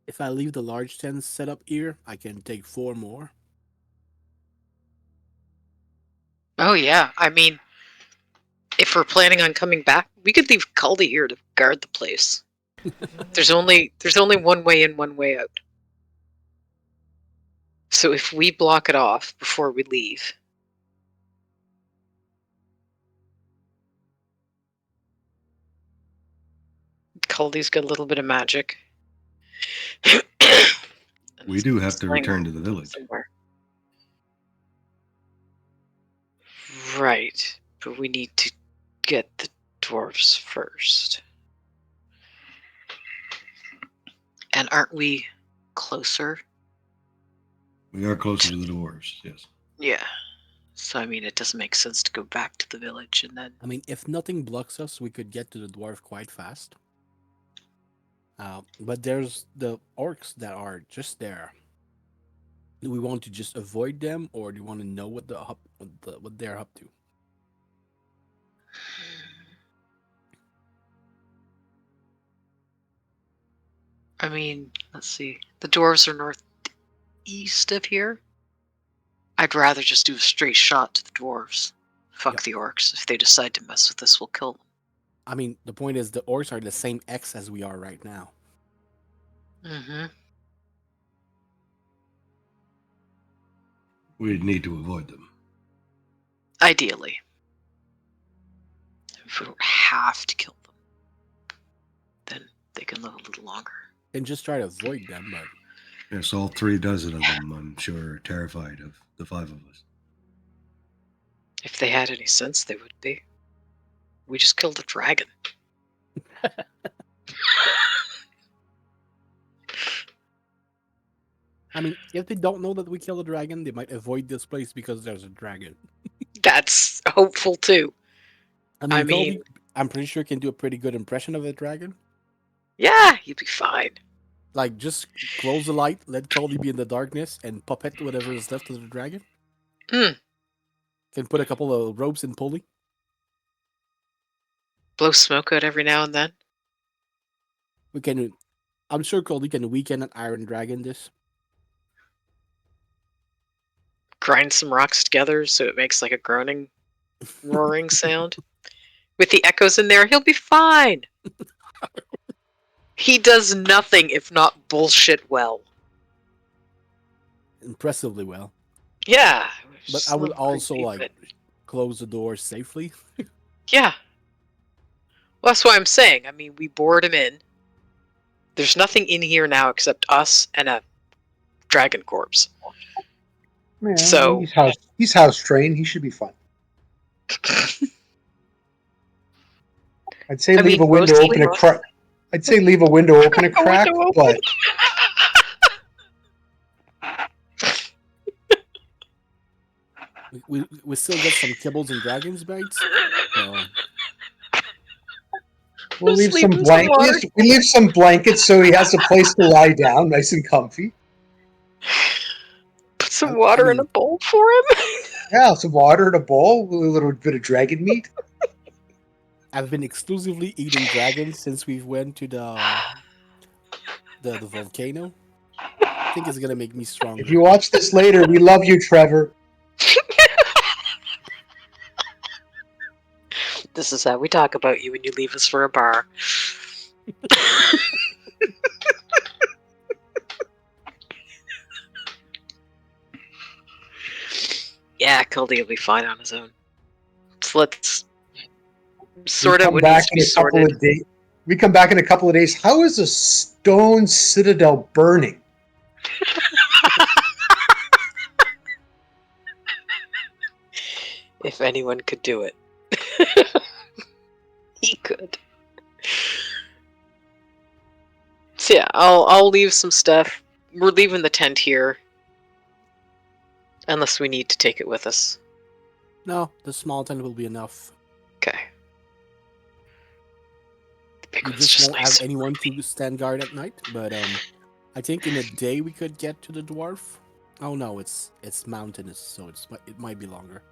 [SPEAKER 4] If I leave the large tent set up here, I can take 4 more.
[SPEAKER 2] Oh yeah. I mean, if we're planning on coming back, we could leave Caldy here to guard the place. There's only one way in, one way out. So if we block it off before we leave, Caldy's got a little bit of magic.
[SPEAKER 5] We do have to
[SPEAKER 2] Sling
[SPEAKER 5] return to the village.
[SPEAKER 2] somewhere. Right, but we need to get the dwarves first. And aren't we closer?
[SPEAKER 5] We are closer to the dwarves, yes.
[SPEAKER 2] Yeah. So, I mean, it doesn't make sense to go back to the village and then...
[SPEAKER 4] I mean, if nothing blocks us, we could get to the dwarf quite fast. But there's the orcs that are just there. Do we want to just avoid them, or do you want to know what what they're up to?
[SPEAKER 2] I mean, let's see. The dwarves are northeast of here. I'd rather just do a straight shot to the dwarves. Fuck
[SPEAKER 4] Yep.
[SPEAKER 2] the orcs. If they decide to mess with us, we'll kill them.
[SPEAKER 4] I mean, the point is the orcs are the same X as we are right now.
[SPEAKER 2] Mm-hmm.
[SPEAKER 5] We'd need to avoid them.
[SPEAKER 2] Ideally. If we don't have to kill them, then they can live a little longer.
[SPEAKER 4] And just try to avoid them, but
[SPEAKER 5] Yes, all 3 dozen of them, I'm sure, are terrified of the 5 of us.
[SPEAKER 2] If they had any sense, they would be. We just killed a dragon.
[SPEAKER 4] I mean, if they don't know that we killed a dragon, they might avoid this place because there's a dragon.
[SPEAKER 2] That's hopeful too.
[SPEAKER 4] I mean,
[SPEAKER 2] I mean-
[SPEAKER 4] Colby, I'm pretty sure can do a pretty good impression of a dragon.
[SPEAKER 2] Yeah, you'd be fine.
[SPEAKER 4] Like, just close the light, let Colby be in the darkness, and puppet whatever is left of the dragon.
[SPEAKER 2] Hmm.
[SPEAKER 4] Can put a couple of ropes and pulley.
[SPEAKER 2] Blow smoke out every now and then.
[SPEAKER 4] We can. I'm sure Colby can weaken an iron dragon. This.
[SPEAKER 2] Grind some rocks together so it makes like a groaning, roaring sound. With the echoes in there, he'll be fine. He does nothing if not bullshit well.
[SPEAKER 4] Impressively well.
[SPEAKER 2] Yeah.
[SPEAKER 4] But
[SPEAKER 2] just
[SPEAKER 4] I
[SPEAKER 2] a
[SPEAKER 4] would
[SPEAKER 2] little
[SPEAKER 4] also
[SPEAKER 2] creepy,
[SPEAKER 4] like
[SPEAKER 2] but-
[SPEAKER 4] close the door safely.
[SPEAKER 2] Yeah. Well, that's what I'm saying. I mean, we bored him in. There's nothing in here now except us and a dragon corpse.
[SPEAKER 3] Man,
[SPEAKER 2] So-
[SPEAKER 3] he's house trained. He should be fine. I'd say
[SPEAKER 2] I
[SPEAKER 3] leave
[SPEAKER 2] mean,
[SPEAKER 3] a window
[SPEAKER 2] mostly-
[SPEAKER 3] open I'd say leave a window open a crack,
[SPEAKER 2] window open.
[SPEAKER 3] but
[SPEAKER 4] We still get some kibbles and dragons bites. So
[SPEAKER 3] we'll leave
[SPEAKER 2] Just
[SPEAKER 3] some
[SPEAKER 2] leave him some water.
[SPEAKER 3] blankets. We leave some blankets so he has a place to lie down, nice and comfy.
[SPEAKER 2] Put some
[SPEAKER 4] I
[SPEAKER 2] water in a
[SPEAKER 4] mean-
[SPEAKER 2] bowl for him.
[SPEAKER 3] Yeah, some water in a bowl, with a little bit of dragon meat.
[SPEAKER 4] I've been exclusively eating dragons since we went to the volcano. I think it's gonna make me stronger.
[SPEAKER 3] If you watch this later, we love you, Trevor.
[SPEAKER 2] This is how we talk about you when you leave us for a bar. Yeah, Cody will be fine on his own. So let's sort out what needs to be sorted.
[SPEAKER 3] We come back in a couple of days. How is a stone citadel burning?
[SPEAKER 2] If anyone could do it, he could. So yeah, I'll leave some stuff. We're leaving the tent here, unless we need to take it with us.
[SPEAKER 4] No, the small tent will be enough.
[SPEAKER 2] Okay. The big
[SPEAKER 4] We
[SPEAKER 2] one's
[SPEAKER 4] just won't have
[SPEAKER 2] nicer.
[SPEAKER 4] anyone to stand guard at night. But I think in a day we could get to the dwarf. Oh no, it's mountainous, so it might be longer.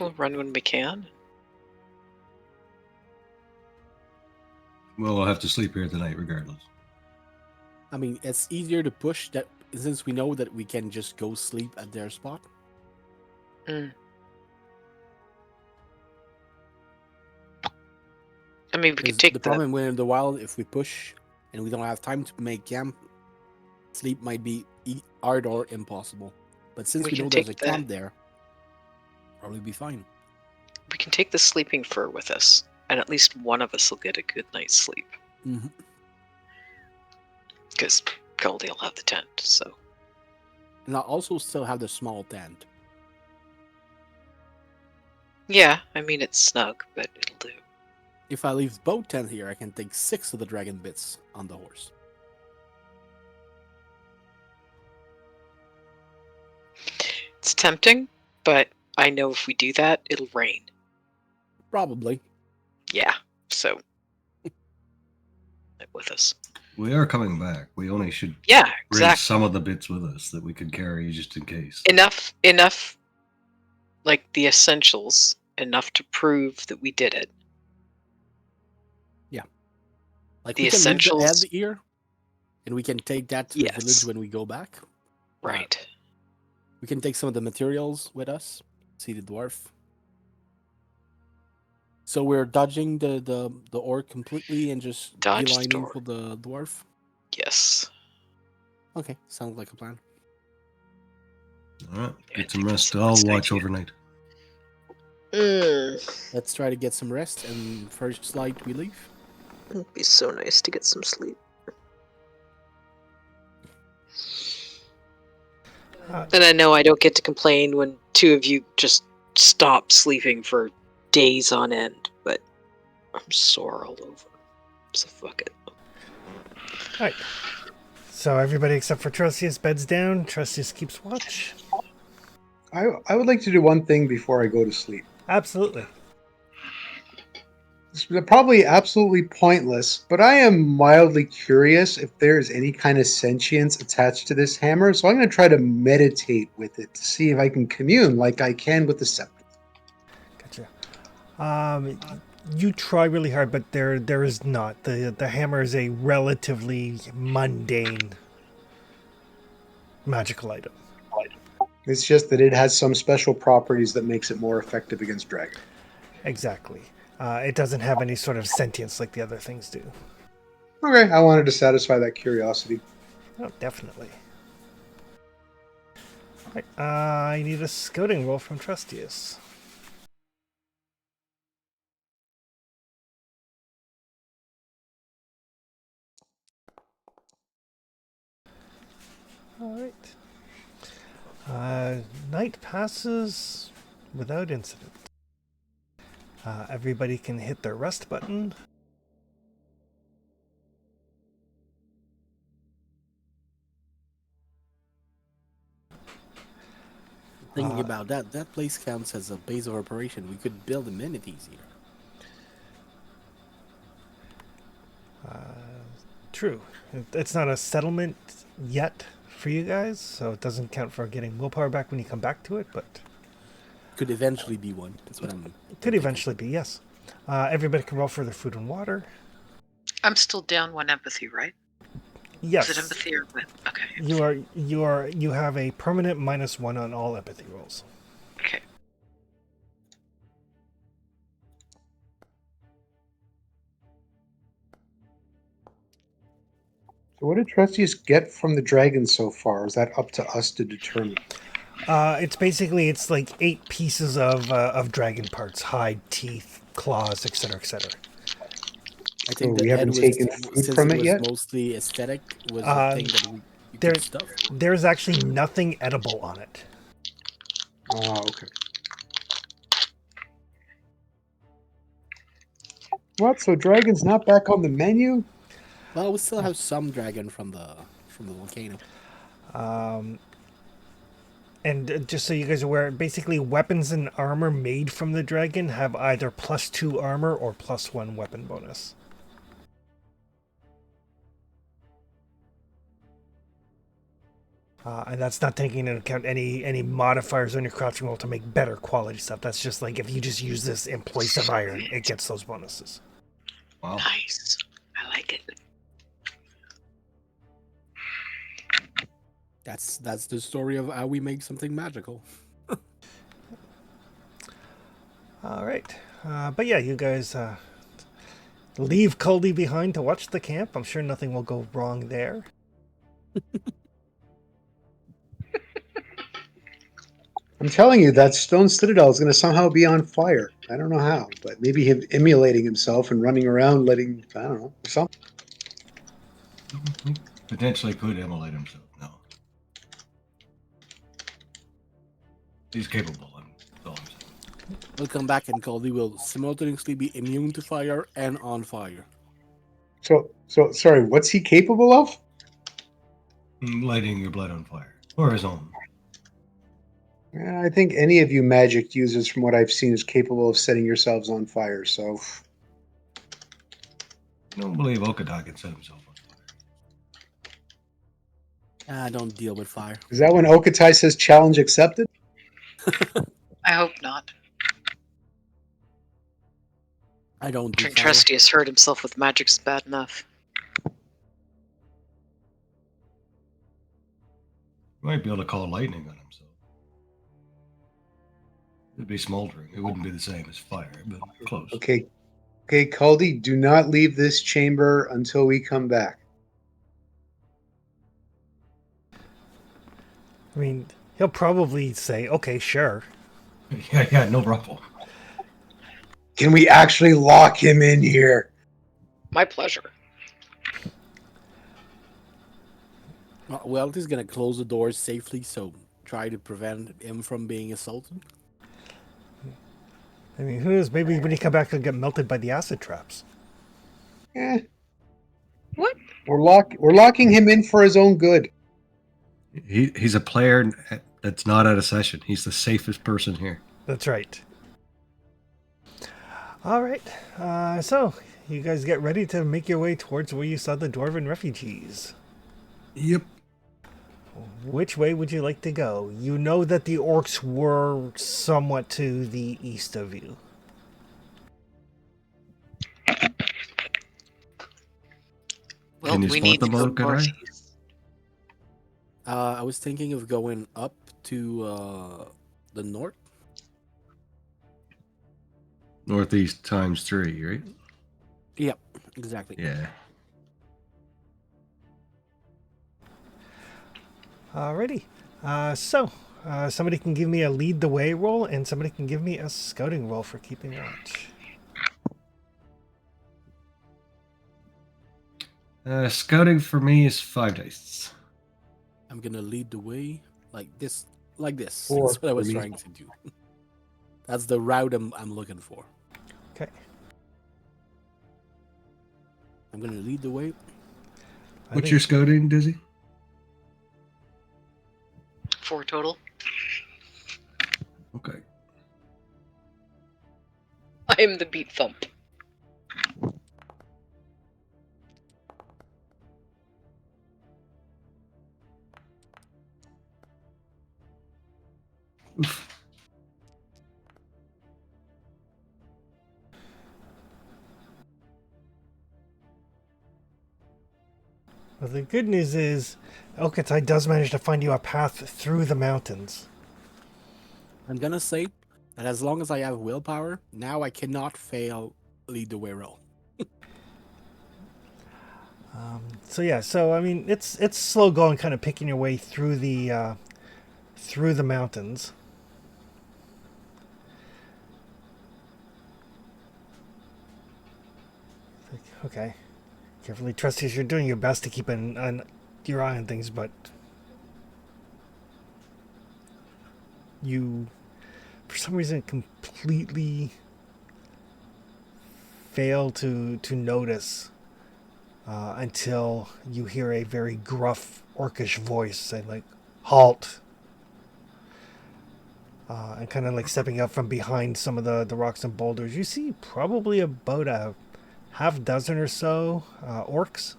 [SPEAKER 2] We'll run when we can.
[SPEAKER 5] Well, I'll have to sleep here tonight regardless.
[SPEAKER 4] I mean, it's easier to push that since we know that we can just go sleep at their spot.
[SPEAKER 2] I mean, we could
[SPEAKER 4] 'Cause
[SPEAKER 2] take
[SPEAKER 4] the
[SPEAKER 2] the
[SPEAKER 4] problem when in the wild, if we push and we don't have time to make camp, sleep might be hard or impossible. But since
[SPEAKER 2] We
[SPEAKER 4] we
[SPEAKER 2] can
[SPEAKER 4] know there's a
[SPEAKER 2] take the-
[SPEAKER 4] camp there, probably be fine.
[SPEAKER 2] we can take the sleeping fur with us, and at least one of us will get a good night's sleep.
[SPEAKER 4] Mhm.
[SPEAKER 2] Because Goldie will have the tent, so.
[SPEAKER 4] And I'll also still have the small tent.
[SPEAKER 2] Yeah, I mean, it's snug, but it'll do.
[SPEAKER 4] If I leave both tent here, I can take 6 of the dragon bits on the horse.
[SPEAKER 2] It's tempting, but I know if we do that, it'll rain.
[SPEAKER 4] Probably.
[SPEAKER 2] Yeah, so. With us.
[SPEAKER 5] We are coming back. We only should
[SPEAKER 2] Yeah,
[SPEAKER 5] bring
[SPEAKER 2] exactly.
[SPEAKER 5] some of the bits with us that we could carry just in case.
[SPEAKER 2] Enough, like the essentials, enough to prove that we did it.
[SPEAKER 4] Like
[SPEAKER 2] The
[SPEAKER 4] we can leave the
[SPEAKER 2] essentials-
[SPEAKER 4] head here, and we can take that to the
[SPEAKER 2] Yes.
[SPEAKER 4] village when we go back.
[SPEAKER 2] Right.
[SPEAKER 4] We can take some of the materials with us. See the dwarf. So we're dodging the orc completely and just
[SPEAKER 2] Dodge the
[SPEAKER 4] beelining
[SPEAKER 2] orc.
[SPEAKER 4] for the dwarf.
[SPEAKER 2] Yes.
[SPEAKER 4] Okay, sounds like a plan.
[SPEAKER 5] All right,
[SPEAKER 2] Yeah, I
[SPEAKER 5] get some
[SPEAKER 2] think
[SPEAKER 5] rest.
[SPEAKER 2] that's the
[SPEAKER 5] I'll
[SPEAKER 2] best
[SPEAKER 5] watch
[SPEAKER 2] idea.
[SPEAKER 5] overnight.
[SPEAKER 4] Let's try to get some rest, and first light we leave.
[SPEAKER 2] It'd be so nice to get some sleep. And I know I don't get to complain when two of you just stop sleeping for days on end, but I'm sore all over. So fuck it.
[SPEAKER 1] Alright. So everybody except for Trustius beds down. Trustius keeps watch.
[SPEAKER 3] I would like to do one thing before I go to sleep.
[SPEAKER 1] Absolutely.
[SPEAKER 3] It's probably absolutely pointless, but I am mildly curious if there's any kind of sentience attached to this hammer, so I'm going to try to meditate with it to see if I can commune like I can with the scepter.
[SPEAKER 1] Gotcha. You try really hard, but there is not. The hammer is a relatively mundane magical item.
[SPEAKER 3] It's just that it has some special properties that makes it more effective against dragon.
[SPEAKER 1] Exactly. It doesn't have any sort of sentience like the other things do.
[SPEAKER 3] Okay, I wanted to satisfy that curiosity.
[SPEAKER 1] Oh, definitely. Alright, I need a scouting roll from Trustius. Alright. Night passes without incident. Everybody can hit their rest button.
[SPEAKER 4] Thinking about that, that place counts as a base of operation. We could build amenities here.
[SPEAKER 1] True. It's not a settlement yet for you guys, so it doesn't count for getting willpower back when you come back to it, but
[SPEAKER 4] Could eventually be one. That's what I'm.
[SPEAKER 1] it could
[SPEAKER 4] thinking.
[SPEAKER 1] eventually be, yes. Everybody can roll for their food and water.
[SPEAKER 2] I'm still down 1 empathy, right?
[SPEAKER 1] Yes.
[SPEAKER 2] Is it empathy or what? Okay.
[SPEAKER 1] You have a permanent -1 on all empathy rolls.
[SPEAKER 2] Okay.
[SPEAKER 3] So what did Trustius get from the dragon so far? Is that up to us to determine?
[SPEAKER 1] It's like 8 pieces of dragon parts: hide, teeth, claws, etc., etc.
[SPEAKER 4] I think
[SPEAKER 3] So we
[SPEAKER 4] the
[SPEAKER 3] haven't
[SPEAKER 4] head was,
[SPEAKER 3] taken food
[SPEAKER 4] since
[SPEAKER 3] from
[SPEAKER 4] it
[SPEAKER 3] it
[SPEAKER 4] was
[SPEAKER 3] yet?
[SPEAKER 4] mostly aesthetic, was the
[SPEAKER 1] Uh,
[SPEAKER 4] thing that we
[SPEAKER 1] there-
[SPEAKER 4] could stuff.
[SPEAKER 1] There's actually nothing edible on it.
[SPEAKER 3] Oh, okay. What? So dragon's not back on the menu?
[SPEAKER 4] Well, we still have some dragon from the volcano.
[SPEAKER 1] And just so you guys are aware, basically weapons and armor made from the dragon have either +2 armor or +1 weapon bonus. And that's not taking into account any modifiers on your crouching roll to make better quality stuff. That's just like if you just use this in place of iron, it gets those bonuses.
[SPEAKER 5] Wow.
[SPEAKER 2] Nice. I like it.
[SPEAKER 4] That's the story of how we make something magical.
[SPEAKER 1] All right. But yeah, you guys leave Culdy behind to watch the camp. I'm sure nothing will go wrong there.
[SPEAKER 3] I'm telling you, that stone citadel is going to somehow be on fire. I don't know how, but maybe him emulating himself and running around, letting, I don't know, something.
[SPEAKER 5] He potentially could immolate himself. No. He's capable. That's all I'm saying.
[SPEAKER 4] We'll come back and Caldy will simultaneously be immune to fire and on fire.
[SPEAKER 3] So sorry, what's he capable of?
[SPEAKER 5] Lighting your blood on fire. Or his own.
[SPEAKER 3] I think any of you magic users, from what I've seen, is capable of setting yourselves on fire. So
[SPEAKER 5] I don't believe Okada can set himself on fire.
[SPEAKER 4] I don't deal with fire.
[SPEAKER 3] is that when Okatai says challenge accepted?
[SPEAKER 2] I hope not.
[SPEAKER 4] I don't do fire.
[SPEAKER 2] Trustius hurt himself with magic is bad enough.
[SPEAKER 5] He might be able to call lightning on himself. It'd be smoldering. It wouldn't be the same as fire, but close.
[SPEAKER 3] Okay, Caldy, do not leave this chamber until we come back.
[SPEAKER 1] I mean, he'll probably say, "Okay, sure."
[SPEAKER 5] Yeah, no problem.
[SPEAKER 3] Can we actually lock him in here?
[SPEAKER 2] My pleasure.
[SPEAKER 4] Well, he's gonna close the doors safely, so try to prevent him from being assaulted.
[SPEAKER 1] I mean, who knows? Maybe when you come back, he'll get melted by the acid traps.
[SPEAKER 3] Eh,
[SPEAKER 2] What?
[SPEAKER 3] we're locking him in for his own good.
[SPEAKER 5] He's a player that's not at a session. He's the safest person here.
[SPEAKER 1] That's right. All right. So you guys get ready to make your way towards where you saw the dwarven refugees.
[SPEAKER 5] Yep.
[SPEAKER 1] Which way would you like to go? You know that the orcs were somewhat to the east of you.
[SPEAKER 2] Well,
[SPEAKER 5] Can you
[SPEAKER 2] we
[SPEAKER 5] spot
[SPEAKER 2] need to
[SPEAKER 5] them,
[SPEAKER 2] go
[SPEAKER 5] Okada?
[SPEAKER 2] northeast.
[SPEAKER 4] I was thinking of going up to the north.
[SPEAKER 5] Northeast times 3, right?
[SPEAKER 4] Yep, exactly.
[SPEAKER 5] Yeah.
[SPEAKER 1] Alrighty. So somebody can give me a lead the way roll, and somebody can give me a scouting roll for keeping watch.
[SPEAKER 5] Scouting for me is 5 dice.
[SPEAKER 4] I'm gonna lead the way like this. Like this.
[SPEAKER 3] Four
[SPEAKER 4] That's what I was
[SPEAKER 3] for me.
[SPEAKER 4] trying to do. That's the route I'm looking for.
[SPEAKER 1] Okay.
[SPEAKER 4] I'm gonna lead the way.
[SPEAKER 5] What's your scouting, Dizzy?
[SPEAKER 2] 4 total.
[SPEAKER 5] Okay.
[SPEAKER 2] I am the beat thump.
[SPEAKER 5] Oof.
[SPEAKER 1] Well, the good news is, Elkatai does manage to find you a path through the mountains.
[SPEAKER 4] I'm gonna say that as long as I have willpower, now I cannot fail lead the way roll.
[SPEAKER 1] So yeah, so I mean, it's slow going, kind of picking your way through the mountains. Okay, carefully trust as you're doing your best to keep your eye on things, but you, for some reason, completely fail to notice until you hear a very gruff orcish voice saying like, "Halt!" And kind of like stepping up from behind some of the rocks and boulders. You see probably about a half dozen or so orcs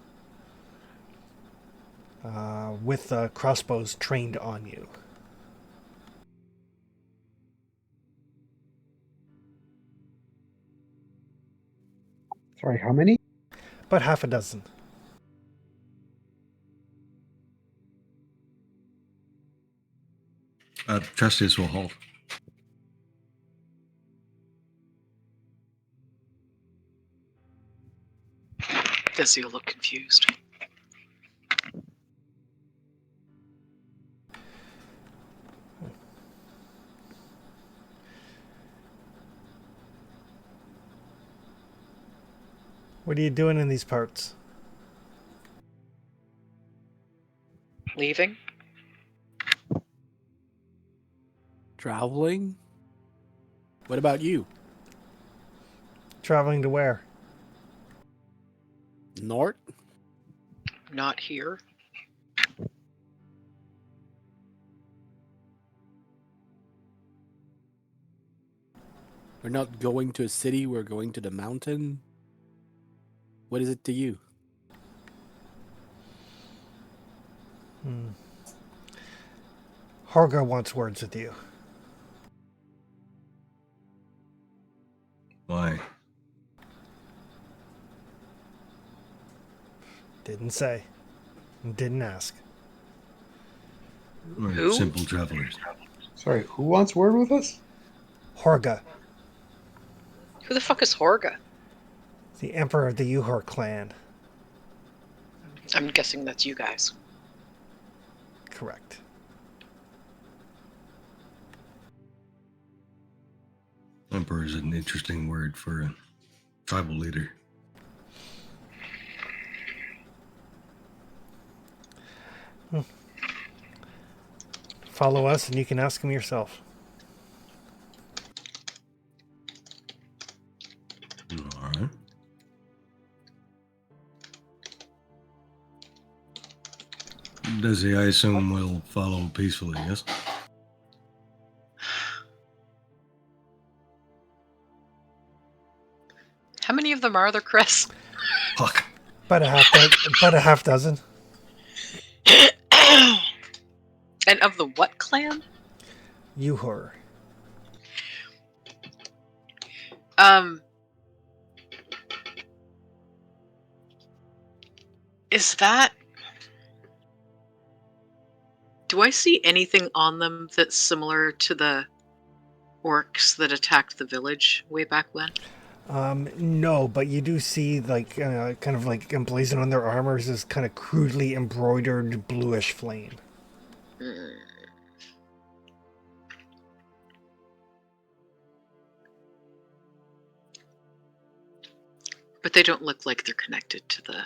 [SPEAKER 1] with crossbows trained on you.
[SPEAKER 3] Sorry, how many?
[SPEAKER 1] About half a dozen.
[SPEAKER 5] Trustius will halt.
[SPEAKER 2] Dizzy will look confused.
[SPEAKER 1] What are you doing in these parts?
[SPEAKER 2] Leaving?
[SPEAKER 4] Traveling? What about you?
[SPEAKER 1] Traveling to where?
[SPEAKER 4] North?
[SPEAKER 2] Not here.
[SPEAKER 4] We're not going to a city, we're going to the mountain. What is it to you?
[SPEAKER 1] Harga wants words with you.
[SPEAKER 5] Why?
[SPEAKER 1] Didn't say. Didn't ask.
[SPEAKER 5] We're
[SPEAKER 2] Who?
[SPEAKER 5] simple travelers.
[SPEAKER 3] Sorry, who wants word with us?
[SPEAKER 1] Horga,
[SPEAKER 2] Who the fuck is Horga?
[SPEAKER 1] the emperor of the Uhor clan.
[SPEAKER 2] I'm guessing that's you guys.
[SPEAKER 1] Correct.
[SPEAKER 5] Emperor is an interesting word for a tribal leader.
[SPEAKER 1] Follow us and you can ask him yourself.
[SPEAKER 5] All right. Dizzy, I assume will follow peacefully, yes?
[SPEAKER 2] How many of them are there, Chris?
[SPEAKER 5] Fuck.
[SPEAKER 1] About a half dozen.
[SPEAKER 2] And of the what clan?
[SPEAKER 1] Uhor.
[SPEAKER 2] Is that... Do I see anything on them that's similar to the orcs that attacked the village way back when?
[SPEAKER 1] No, but you do see like kind of like emblazoned on their armors this kind of crudely embroidered bluish flame.
[SPEAKER 2] Mm. But they don't look like they're connected to the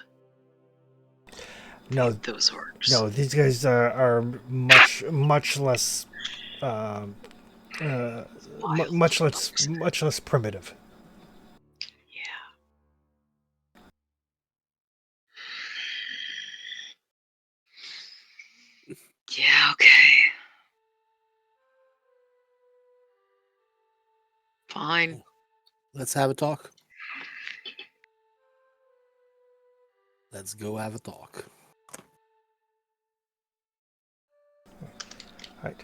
[SPEAKER 1] No,
[SPEAKER 2] those orcs.
[SPEAKER 1] no, these guys are much less, much less primitive.
[SPEAKER 2] Fine.
[SPEAKER 4] Let's have a talk. Let's go have a talk.
[SPEAKER 1] Right.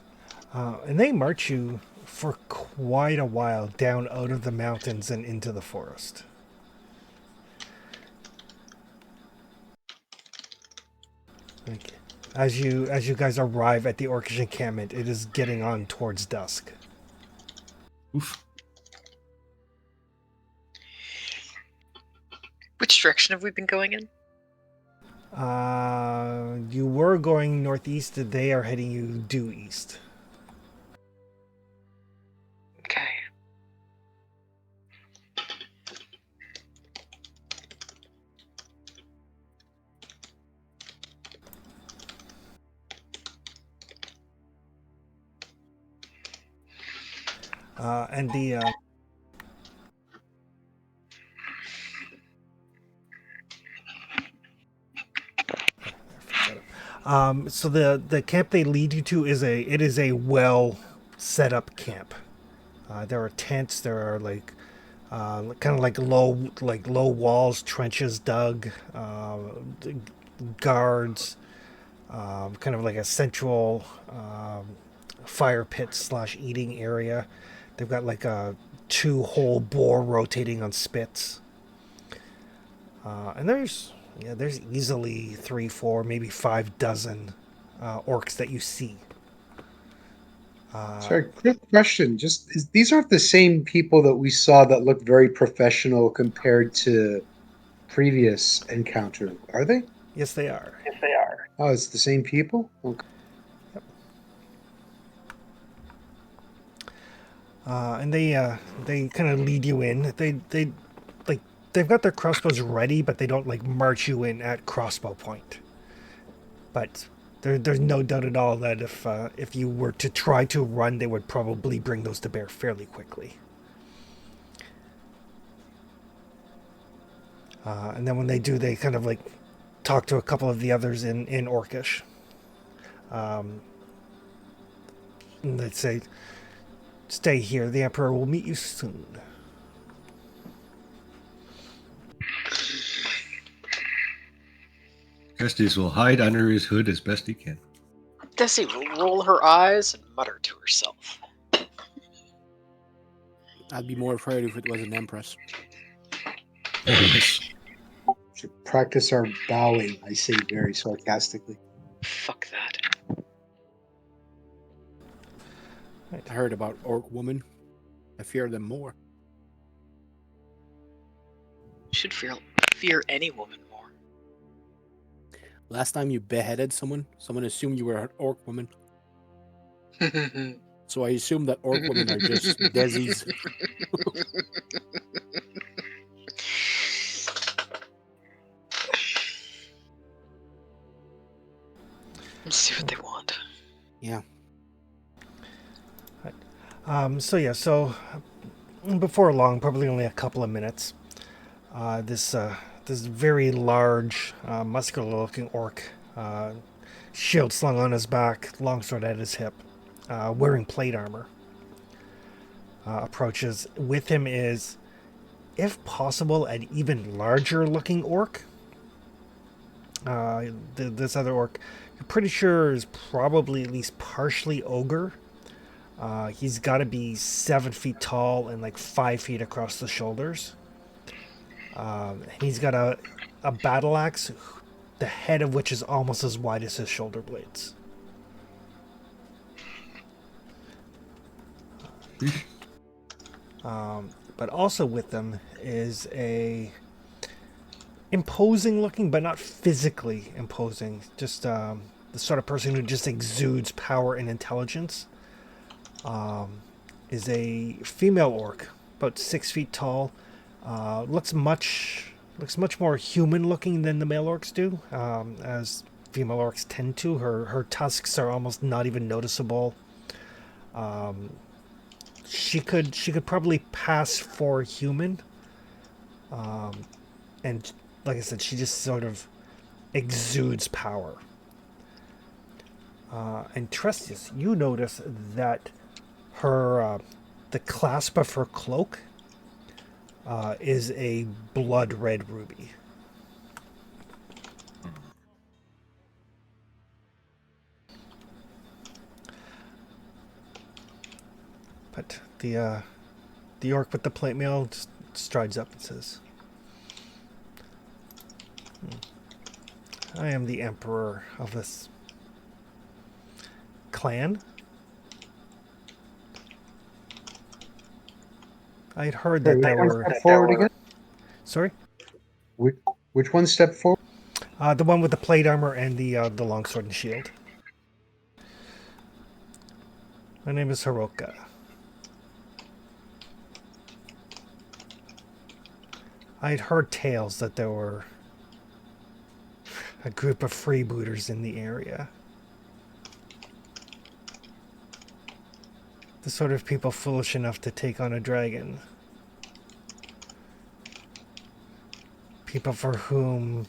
[SPEAKER 1] And they march you for quite a while down out of the mountains and into the forest. Like, as you guys arrive at the Orcish encampment, it is getting on towards dusk.
[SPEAKER 5] Oof.
[SPEAKER 2] Which direction have we been going in?
[SPEAKER 1] You were going northeast. They are heading you due east.
[SPEAKER 2] Okay.
[SPEAKER 1] And the so the camp they lead you to is a well set up camp. There are tents. There are kind of like low walls, trenches dug, guards, kind of like a central fire pit / eating area. They've got like a 2 whole boar rotating on spits, and there's easily 3, 4, maybe 5 dozen orcs that you see.
[SPEAKER 3] Sorry, quick question. These aren't the same people that we saw that looked very professional compared to previous encounter, are they?
[SPEAKER 1] Yes, they are.
[SPEAKER 3] Oh, it's the same people? Okay.
[SPEAKER 1] And they kind of lead you in. They like they've got their crossbows ready, but they don't like march you in at crossbow point. But there's no doubt at all that if you were to try to run, they would probably bring those to bear fairly quickly. And then when they do, they kind of like talk to a couple of the others in Orcish. And they'd say, "Stay here. The Emperor will meet you soon."
[SPEAKER 5] Estes will hide under his hood as best he can.
[SPEAKER 2] Desi will roll her eyes and mutter to herself.
[SPEAKER 4] I'd be more afraid if it was an empress.
[SPEAKER 5] Yes.
[SPEAKER 3] Should practice our bowing, I say very sarcastically.
[SPEAKER 2] Fuck that.
[SPEAKER 4] I heard about orc women. I fear them more.
[SPEAKER 2] Should fear any woman more.
[SPEAKER 4] Last time you beheaded someone assumed you were an orc woman. So I assume that orc women are just Desi's.
[SPEAKER 2] Let's see what they want.
[SPEAKER 4] Yeah.
[SPEAKER 1] So before long, probably only a couple of minutes, this very large, muscular-looking orc, shield slung on his back, longsword at his hip, wearing plate armor, approaches. With him is, if possible, an even larger-looking orc. This other orc, you're pretty sure is probably at least partially ogre. He's got to be 7 feet tall and like 5 feet across the shoulders. He's got a battle axe, the head of which is almost as wide as his shoulder blades. But also with them is a imposing looking, but not physically imposing. Just the sort of person who just exudes power and intelligence. Is a female orc, about 6 feet tall. Looks much more human looking than the male orcs do, as female orcs tend to. Her tusks are almost not even noticeable. She could probably pass for human. And like I said, she just sort of exudes power. And Trestius, you notice that her The clasp of her cloak is a blood red ruby. But the orc with the plate mail just strides up and says, I am the emperor of this clan. I had heard
[SPEAKER 3] Sorry,
[SPEAKER 1] that there
[SPEAKER 3] which one
[SPEAKER 1] were...
[SPEAKER 3] stepped forward again?
[SPEAKER 1] Sorry?
[SPEAKER 3] Which one stepped forward?
[SPEAKER 1] The one with the plate armor and the longsword and shield. My name is Hiroka. I had heard tales that there were a group of freebooters in the area. The sort of people foolish enough to take on a dragon. People for whom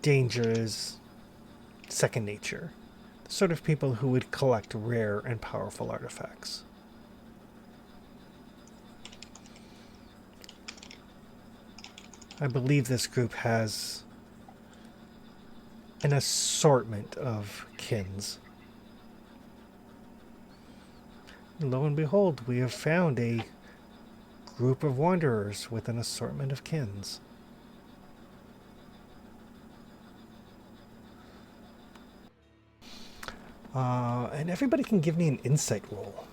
[SPEAKER 1] danger is second nature. The sort of people who would collect rare and powerful artifacts. I believe this group has an assortment of kins. And lo and behold, we have found a group of wanderers with an assortment of kins. And everybody can give me an insight roll.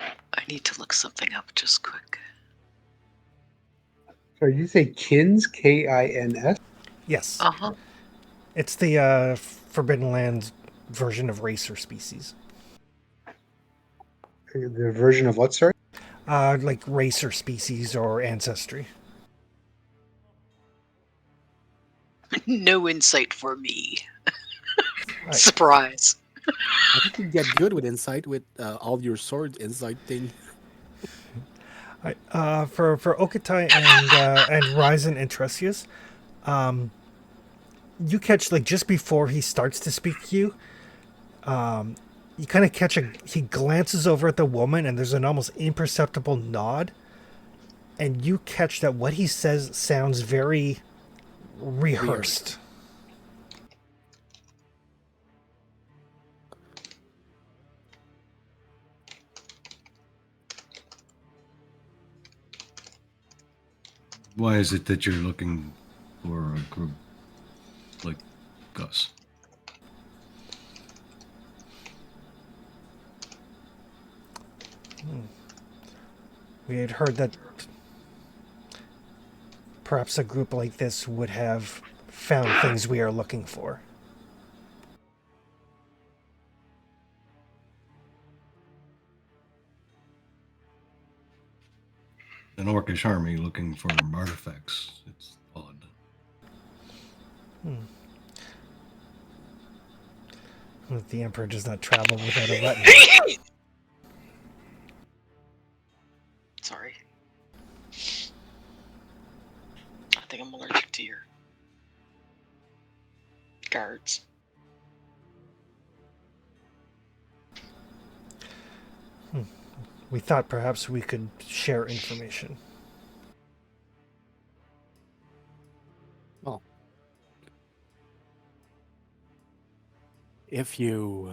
[SPEAKER 2] I need to look something up just quick.
[SPEAKER 3] Sorry, did you say Kins? Kins?
[SPEAKER 1] Yes.
[SPEAKER 2] Uh-huh.
[SPEAKER 1] It's the Forbidden Lands version of race or species.
[SPEAKER 3] The version of what, sorry?
[SPEAKER 1] Like race or species or ancestry.
[SPEAKER 2] No insight for me.
[SPEAKER 1] Right.
[SPEAKER 2] Surprise.
[SPEAKER 4] I think you get good with insight with all your sword insight thing.
[SPEAKER 1] Right. For Okatai and Ryzen and Tresius, you catch, like, just before he starts to speak to you, you kind of catch he glances over at the woman and there's an almost imperceptible nod, and you catch that what he says sounds very rehearsed.
[SPEAKER 5] Why is it that you're looking for a group like us?
[SPEAKER 1] We had heard that perhaps a group like this would have found things we are looking for.
[SPEAKER 5] An orcish army looking for artifacts. It's odd.
[SPEAKER 1] The Emperor does not travel without a retinue.
[SPEAKER 2] Sorry. I think I'm allergic to your guards.
[SPEAKER 1] We thought perhaps we could share information.
[SPEAKER 4] Well, if you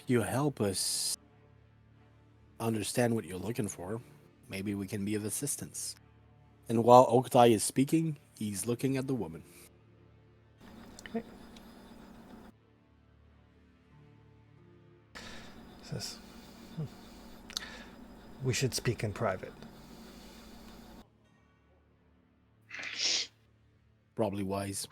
[SPEAKER 4] help us understand what you're looking for, maybe we can be of assistance. And while Oktai is speaking, he's looking at the woman.
[SPEAKER 1] Okay. Says, we should speak in private.
[SPEAKER 4] Probably wise.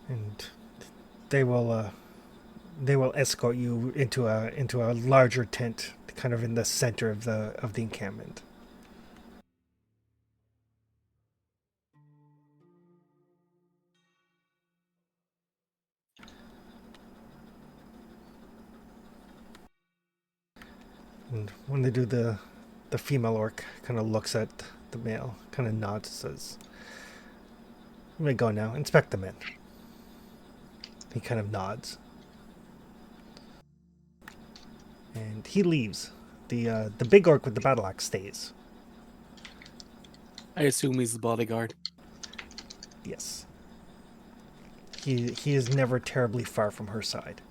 [SPEAKER 1] And they will escort you into a larger tent, kind of in the center of the encampment. And when they do, the female orc kind of looks at the male, kind of nods, and says, "You may go now. Inspect the men." He kind of nods, and he leaves. The big orc with the battle axe stays.
[SPEAKER 4] I assume he's the bodyguard.
[SPEAKER 1] Yes. He is never terribly far from her side.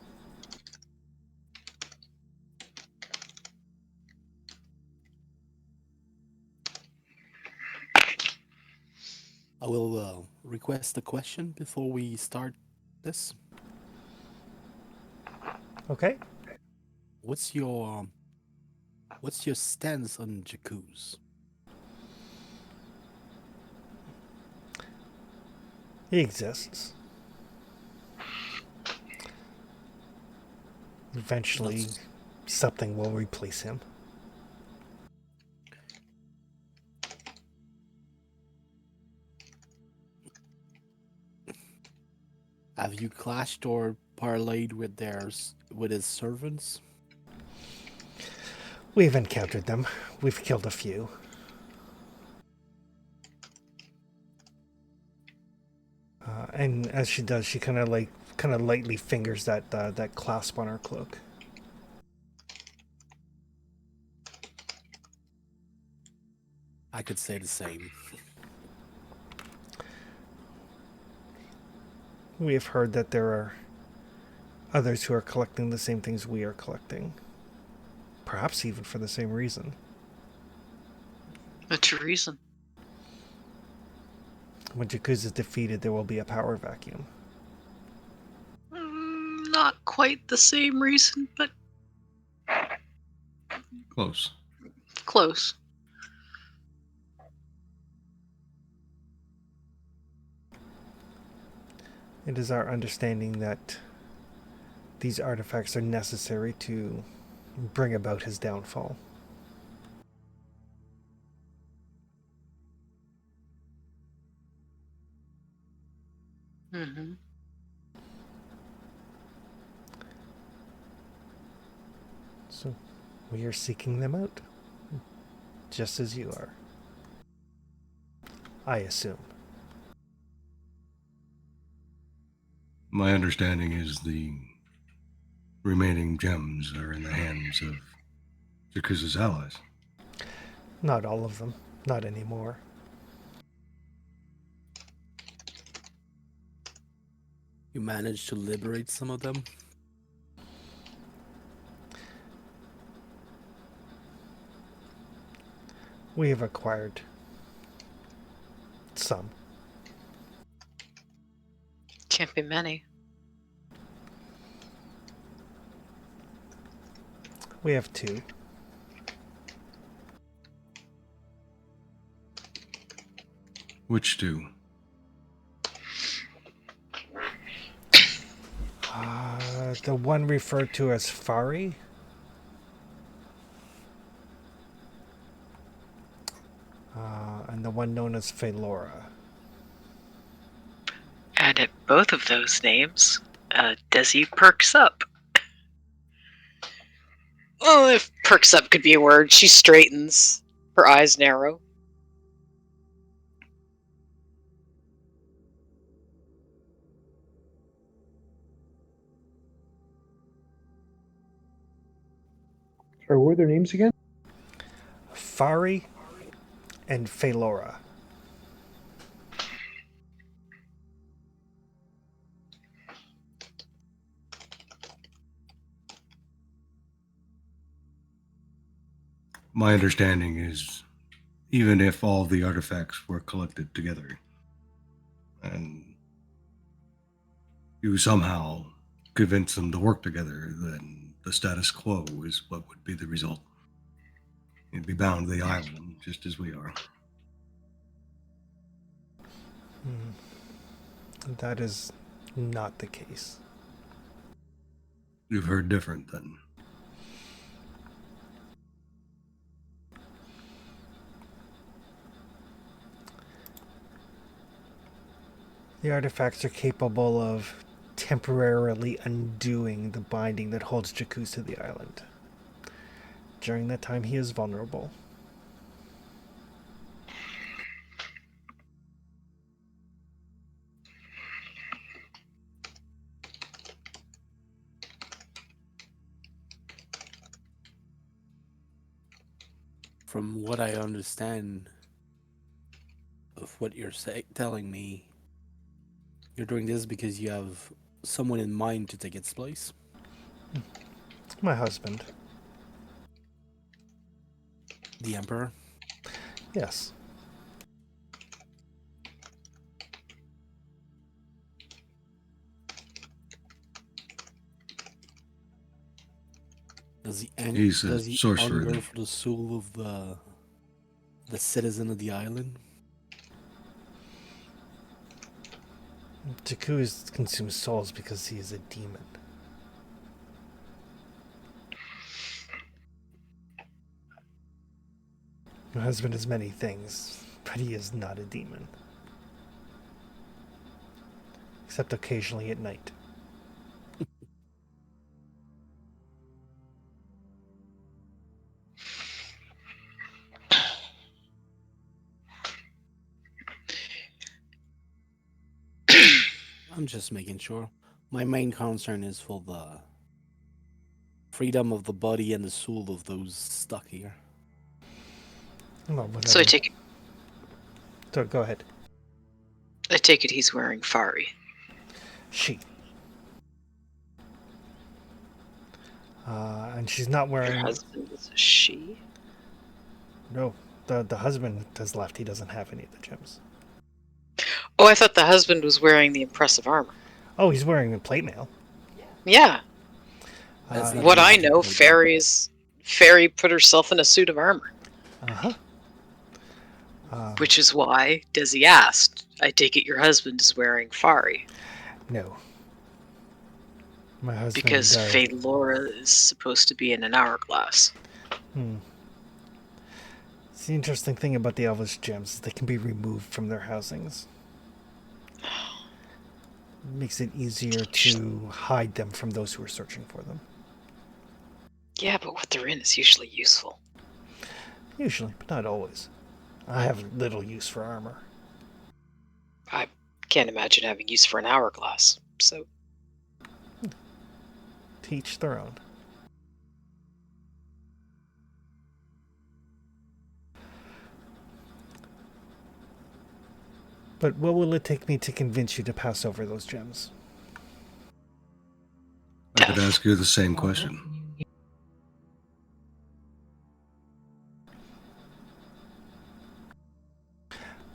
[SPEAKER 4] I will request a question before we start this.
[SPEAKER 1] Okay.
[SPEAKER 4] What's your stance on Jakuz?
[SPEAKER 1] He exists. Eventually, something will replace him.
[SPEAKER 4] Have you clashed or parlayed with with his servants?
[SPEAKER 1] We've encountered them. We've killed a few. And as she does, she kind of lightly fingers that clasp on her cloak.
[SPEAKER 4] I could say the same.
[SPEAKER 1] We have heard that there are others who are collecting the same things we are collecting. Perhaps even for the same reason.
[SPEAKER 2] What's your reason?
[SPEAKER 1] When Jakuz is defeated, there will be a power vacuum.
[SPEAKER 2] Not quite the same reason, but
[SPEAKER 5] Close.
[SPEAKER 2] close.
[SPEAKER 1] It is our understanding that these artifacts are necessary to bring about his downfall.
[SPEAKER 2] Mm-hmm.
[SPEAKER 1] So we are seeking them out, just as you are. I assume.
[SPEAKER 5] My understanding is the remaining gems are in the hands of Jakuz's allies.
[SPEAKER 1] Not all of them. Not anymore.
[SPEAKER 4] You managed to liberate some of them?
[SPEAKER 1] We have acquired some.
[SPEAKER 2] Can't be many.
[SPEAKER 1] We have 2.
[SPEAKER 5] Which two?
[SPEAKER 1] The one referred to as Fari. And the one known as Phalora.
[SPEAKER 2] And at both of those names, Desi perks up. Oh, if perks up could be a word, she straightens. Her eyes narrow.
[SPEAKER 3] Sorry, what were their names again?
[SPEAKER 1] Fari and Phalora.
[SPEAKER 5] My understanding is, even if all the artifacts were collected together, and you somehow convince them to work together, then the status quo is what would be the result. You'd be bound to the island, just as we are.
[SPEAKER 1] That is not the case.
[SPEAKER 5] You've heard different, then.
[SPEAKER 1] The artifacts are capable of temporarily undoing the binding that holds Jakuz to the island. During that time, he is vulnerable.
[SPEAKER 4] From what I understand of what you're telling me, you're doing this because you have someone in mind to take its place.
[SPEAKER 1] My husband.
[SPEAKER 4] The Emperor.
[SPEAKER 1] Yes.
[SPEAKER 4] Does he,
[SPEAKER 5] He's a
[SPEAKER 4] does he
[SPEAKER 5] sorcerer.
[SPEAKER 4] hunger for the soul of the citizen of the island?
[SPEAKER 1] Jakku consumes souls because he is a demon. My husband is many things, but he is not a demon. Except occasionally at night.
[SPEAKER 4] I'm just making sure. My main concern is for the freedom of the body and the soul of those stuck here.
[SPEAKER 1] Well, whatever.
[SPEAKER 2] So I take it.
[SPEAKER 1] So go ahead.
[SPEAKER 2] I take it he's wearing Fari.
[SPEAKER 1] She. And she's not
[SPEAKER 2] Your
[SPEAKER 1] wearing.
[SPEAKER 2] husband is a she.
[SPEAKER 1] No, the husband has left. He doesn't have any of the gems.
[SPEAKER 2] Oh, I thought the husband was wearing the impressive armor.
[SPEAKER 1] Oh, he's wearing the plate mail.
[SPEAKER 2] Yeah.
[SPEAKER 4] That's not
[SPEAKER 2] What I
[SPEAKER 4] magic
[SPEAKER 2] know,
[SPEAKER 4] plate
[SPEAKER 2] Fairy put herself in a suit of armor,
[SPEAKER 1] Uh-huh.
[SPEAKER 2] which is why Desi asked. I take it your husband is wearing Fari
[SPEAKER 1] No. My husband.
[SPEAKER 2] because Laura is supposed to be in an hourglass.
[SPEAKER 1] It's the interesting thing about the Elvish gems is they can be removed from their housings. It makes it easier to hide them from those who are searching for them.
[SPEAKER 2] Yeah, but what they're in is usually useful.
[SPEAKER 1] Usually, but not always. I have little use for armor.
[SPEAKER 2] I can't imagine having use for an hourglass. So
[SPEAKER 1] To each their own. But what will it take me to convince you to pass over those gems?
[SPEAKER 5] I could ask you the same question.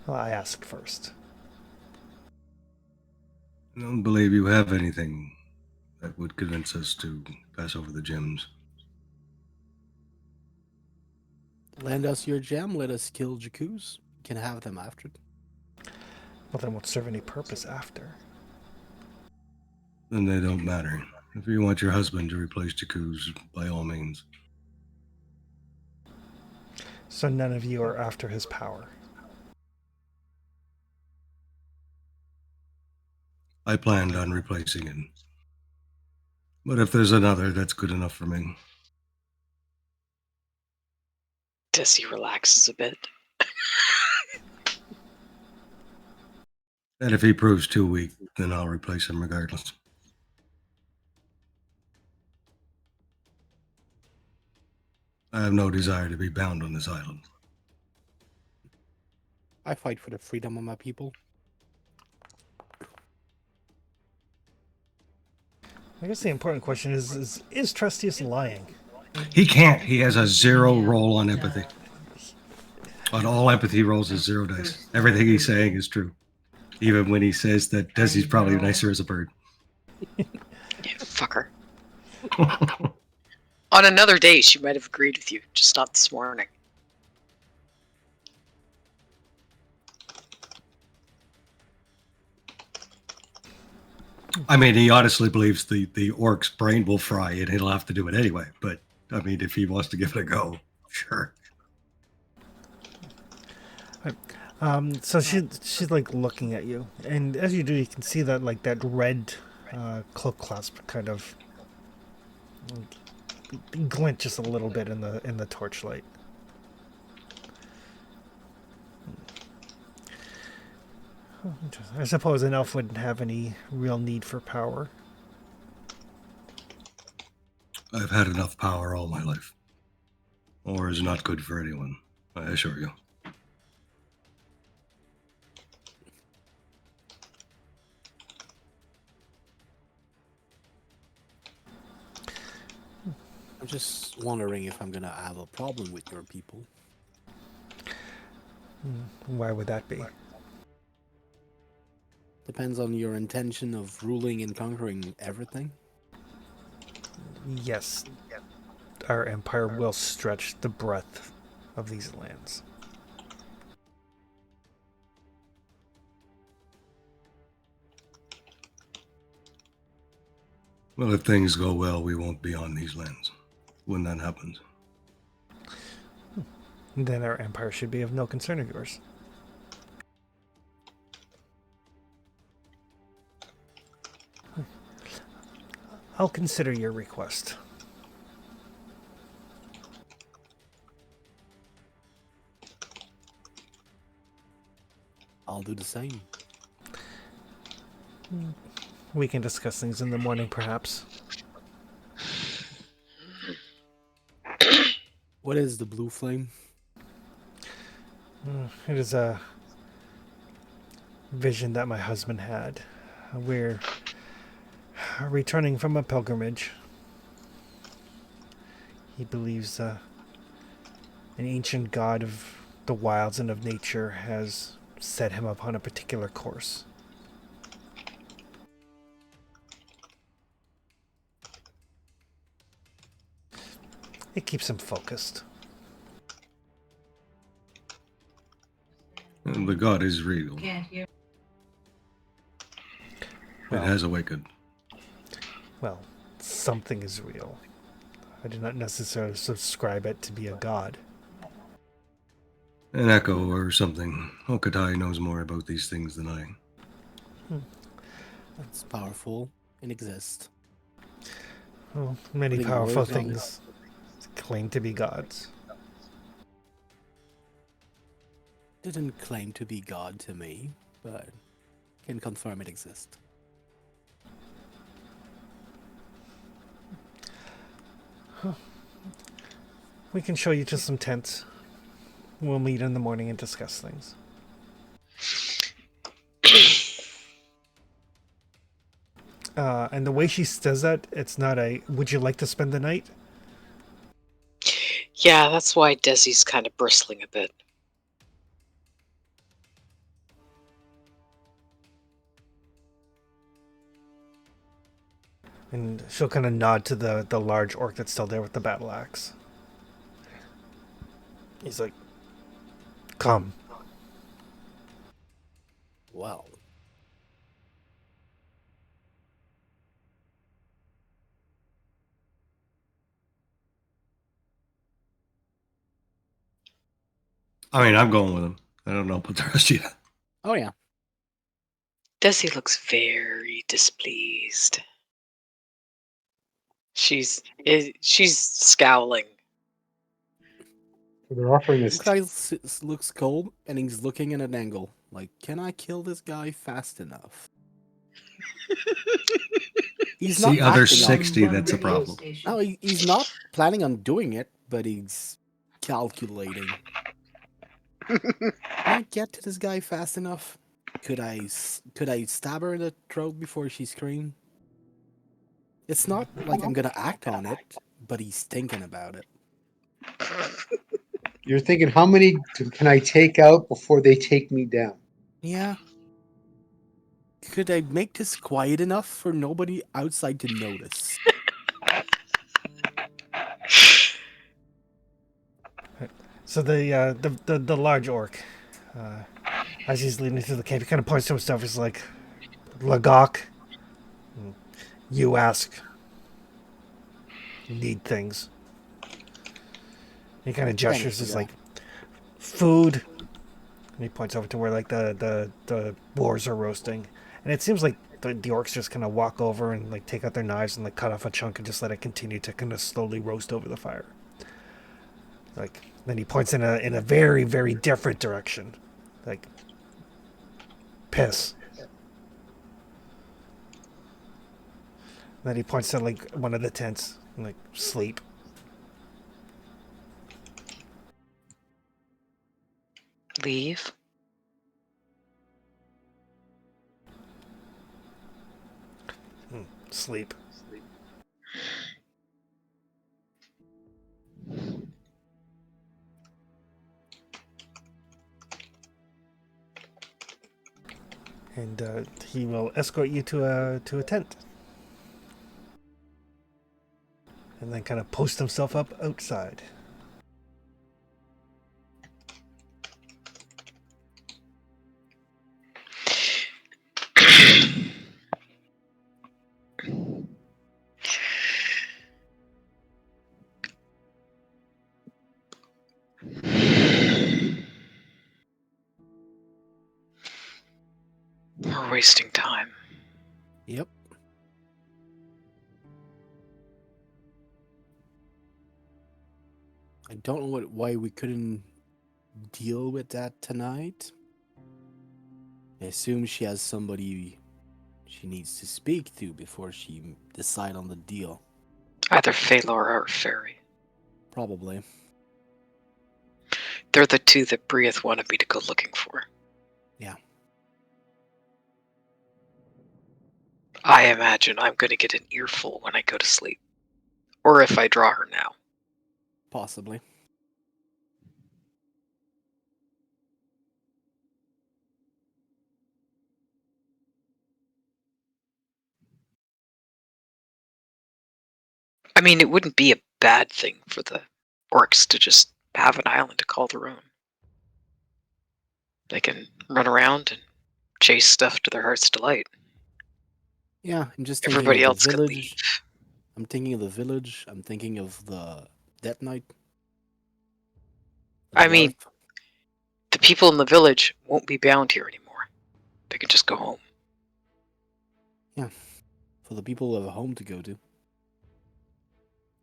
[SPEAKER 1] Well, I asked first.
[SPEAKER 5] I don't believe you have anything that would convince us to pass over the gems.
[SPEAKER 4] Lend us your gem, let us kill Jakku's. You can have them after.
[SPEAKER 1] Well, then won't serve any purpose after.
[SPEAKER 5] Then they don't matter. If you want your husband to replace Jakku's, by all means.
[SPEAKER 1] So none of you are after his power.
[SPEAKER 5] I planned on replacing it. But if there's another, that's good enough for me.
[SPEAKER 2] Desi relaxes a bit.
[SPEAKER 5] And if he proves too weak, then I'll replace him regardless. I have no desire to be bound on this island.
[SPEAKER 4] I fight for the freedom of my people.
[SPEAKER 1] I guess the important question is Trustius lying?
[SPEAKER 5] He can't. He has a 0 roll on empathy. On all empathy rolls is 0 dice. Everything he's saying is true. Even when he says that Desi's probably nicer as a bird.
[SPEAKER 2] Yeah, fucker. On another day, she might have agreed with you, just not this morning.
[SPEAKER 5] I mean, he honestly believes the orc's brain will fry and he'll have to do it anyway. But, I mean, if he wants to give it a go, sure.
[SPEAKER 1] So she's like looking at you, and as you do, you can see that like that red cloak clasp kind of glint just a little bit in the torchlight. I suppose an elf wouldn't have any real need for power.
[SPEAKER 5] I've had enough power all my life. Or is not good for anyone, I assure you.
[SPEAKER 4] I'm just wondering if I'm gonna have a problem with your people.
[SPEAKER 1] Why would that be?
[SPEAKER 4] Depends on your intention of ruling and conquering everything.
[SPEAKER 1] Yes, our empire will stretch the breadth of these lands.
[SPEAKER 5] Well, if things go well, we won't be on these lands when that happens.
[SPEAKER 1] Then our empire should be of no concern of yours. I'll consider your request.
[SPEAKER 4] I'll do the same.
[SPEAKER 1] We can discuss things in the morning, perhaps.
[SPEAKER 4] What is the blue flame?
[SPEAKER 1] It is a vision that my husband had. We're returning from a pilgrimage. He believes an ancient god of the wilds and of nature has set him upon a particular course. It keeps him focused.
[SPEAKER 5] And the god is real.
[SPEAKER 6] Can't hear.
[SPEAKER 5] It has awakened.
[SPEAKER 1] Well, something is real. I do not necessarily subscribe it to be a god.
[SPEAKER 5] An echo or something. Okatai knows more about these things than I.
[SPEAKER 4] That's powerful and exists.
[SPEAKER 1] Well, many
[SPEAKER 4] Putting
[SPEAKER 1] powerful
[SPEAKER 4] words on
[SPEAKER 1] things claim to be gods.
[SPEAKER 4] Didn't claim to be God to me, but can confirm it exists.
[SPEAKER 1] We can show you to some tents. We'll meet in the morning and discuss things. And the way she says that, it's not a, would you like to spend the night?
[SPEAKER 2] Yeah, that's why Desi's kind of bristling a bit.
[SPEAKER 1] And she'll kind of nod to the large orc that's still there with the battle axe. He's like, come.
[SPEAKER 4] Well,
[SPEAKER 5] I mean, I'm going with him. I don't know about the rest of you.
[SPEAKER 4] oh yeah.
[SPEAKER 2] Desi looks very displeased. She's scowling.
[SPEAKER 3] So they're offering this.
[SPEAKER 4] Guy looks cold and he's looking at an angle. Like, can I kill this guy fast enough? He's
[SPEAKER 5] It's
[SPEAKER 4] not
[SPEAKER 5] the other
[SPEAKER 4] acting on-
[SPEAKER 5] 60 that's a problem.
[SPEAKER 4] No, he's not planning on doing it, but he's calculating. Can I get to this guy fast enough? Could I stab her in the throat before she screamed? It's not like I'm gonna act on it, but he's thinking about it.
[SPEAKER 3] You're thinking, how many can I take out before they take me down?
[SPEAKER 4] Yeah. Could I make this quiet enough for nobody outside to notice?
[SPEAKER 1] So the large orc, as he's leading through the cave, he kind of points to himself. He's like, Lagok, you ask, need things. He kind of gestures, is
[SPEAKER 4] yeah.
[SPEAKER 1] like, food. And he points over to where like the boars are roasting, and it seems like the orcs just kind of walk over and like take out their knives and like cut off a chunk and just let it continue to kind of slowly roast over the fire. Like then he points in a very very different direction, like piss. Then he points to like one of the tents and like sleep.
[SPEAKER 2] Leave.
[SPEAKER 1] Sleep. And he will escort you to a tent, and then kind of post himself up outside.
[SPEAKER 2] We're wasting time.
[SPEAKER 4] Yep. I don't know why we couldn't deal with that tonight. I assume she has somebody she needs to speak to before she decide on the deal.
[SPEAKER 2] Either Phalor or Fairy.
[SPEAKER 4] Probably.
[SPEAKER 2] They're the two that Brieth wanted me to go looking for.
[SPEAKER 4] Yeah.
[SPEAKER 2] I imagine I'm going to get an earful when I go to sleep. Or if I draw her now.
[SPEAKER 4] Possibly.
[SPEAKER 2] I mean, it wouldn't be a bad thing for the orcs to just have an island to call their own. They can run around and chase stuff to their heart's delight.
[SPEAKER 4] Yeah, I'm just thinking
[SPEAKER 2] Everybody
[SPEAKER 4] of
[SPEAKER 2] else
[SPEAKER 4] the
[SPEAKER 2] could leave.
[SPEAKER 4] village. I'm thinking of the village. I'm thinking of the Death Knight. the
[SPEAKER 2] I mean,
[SPEAKER 4] dwarf.
[SPEAKER 2] the people in the village won't be bound here anymore. They can just go home.
[SPEAKER 4] For the people who have a home to go to.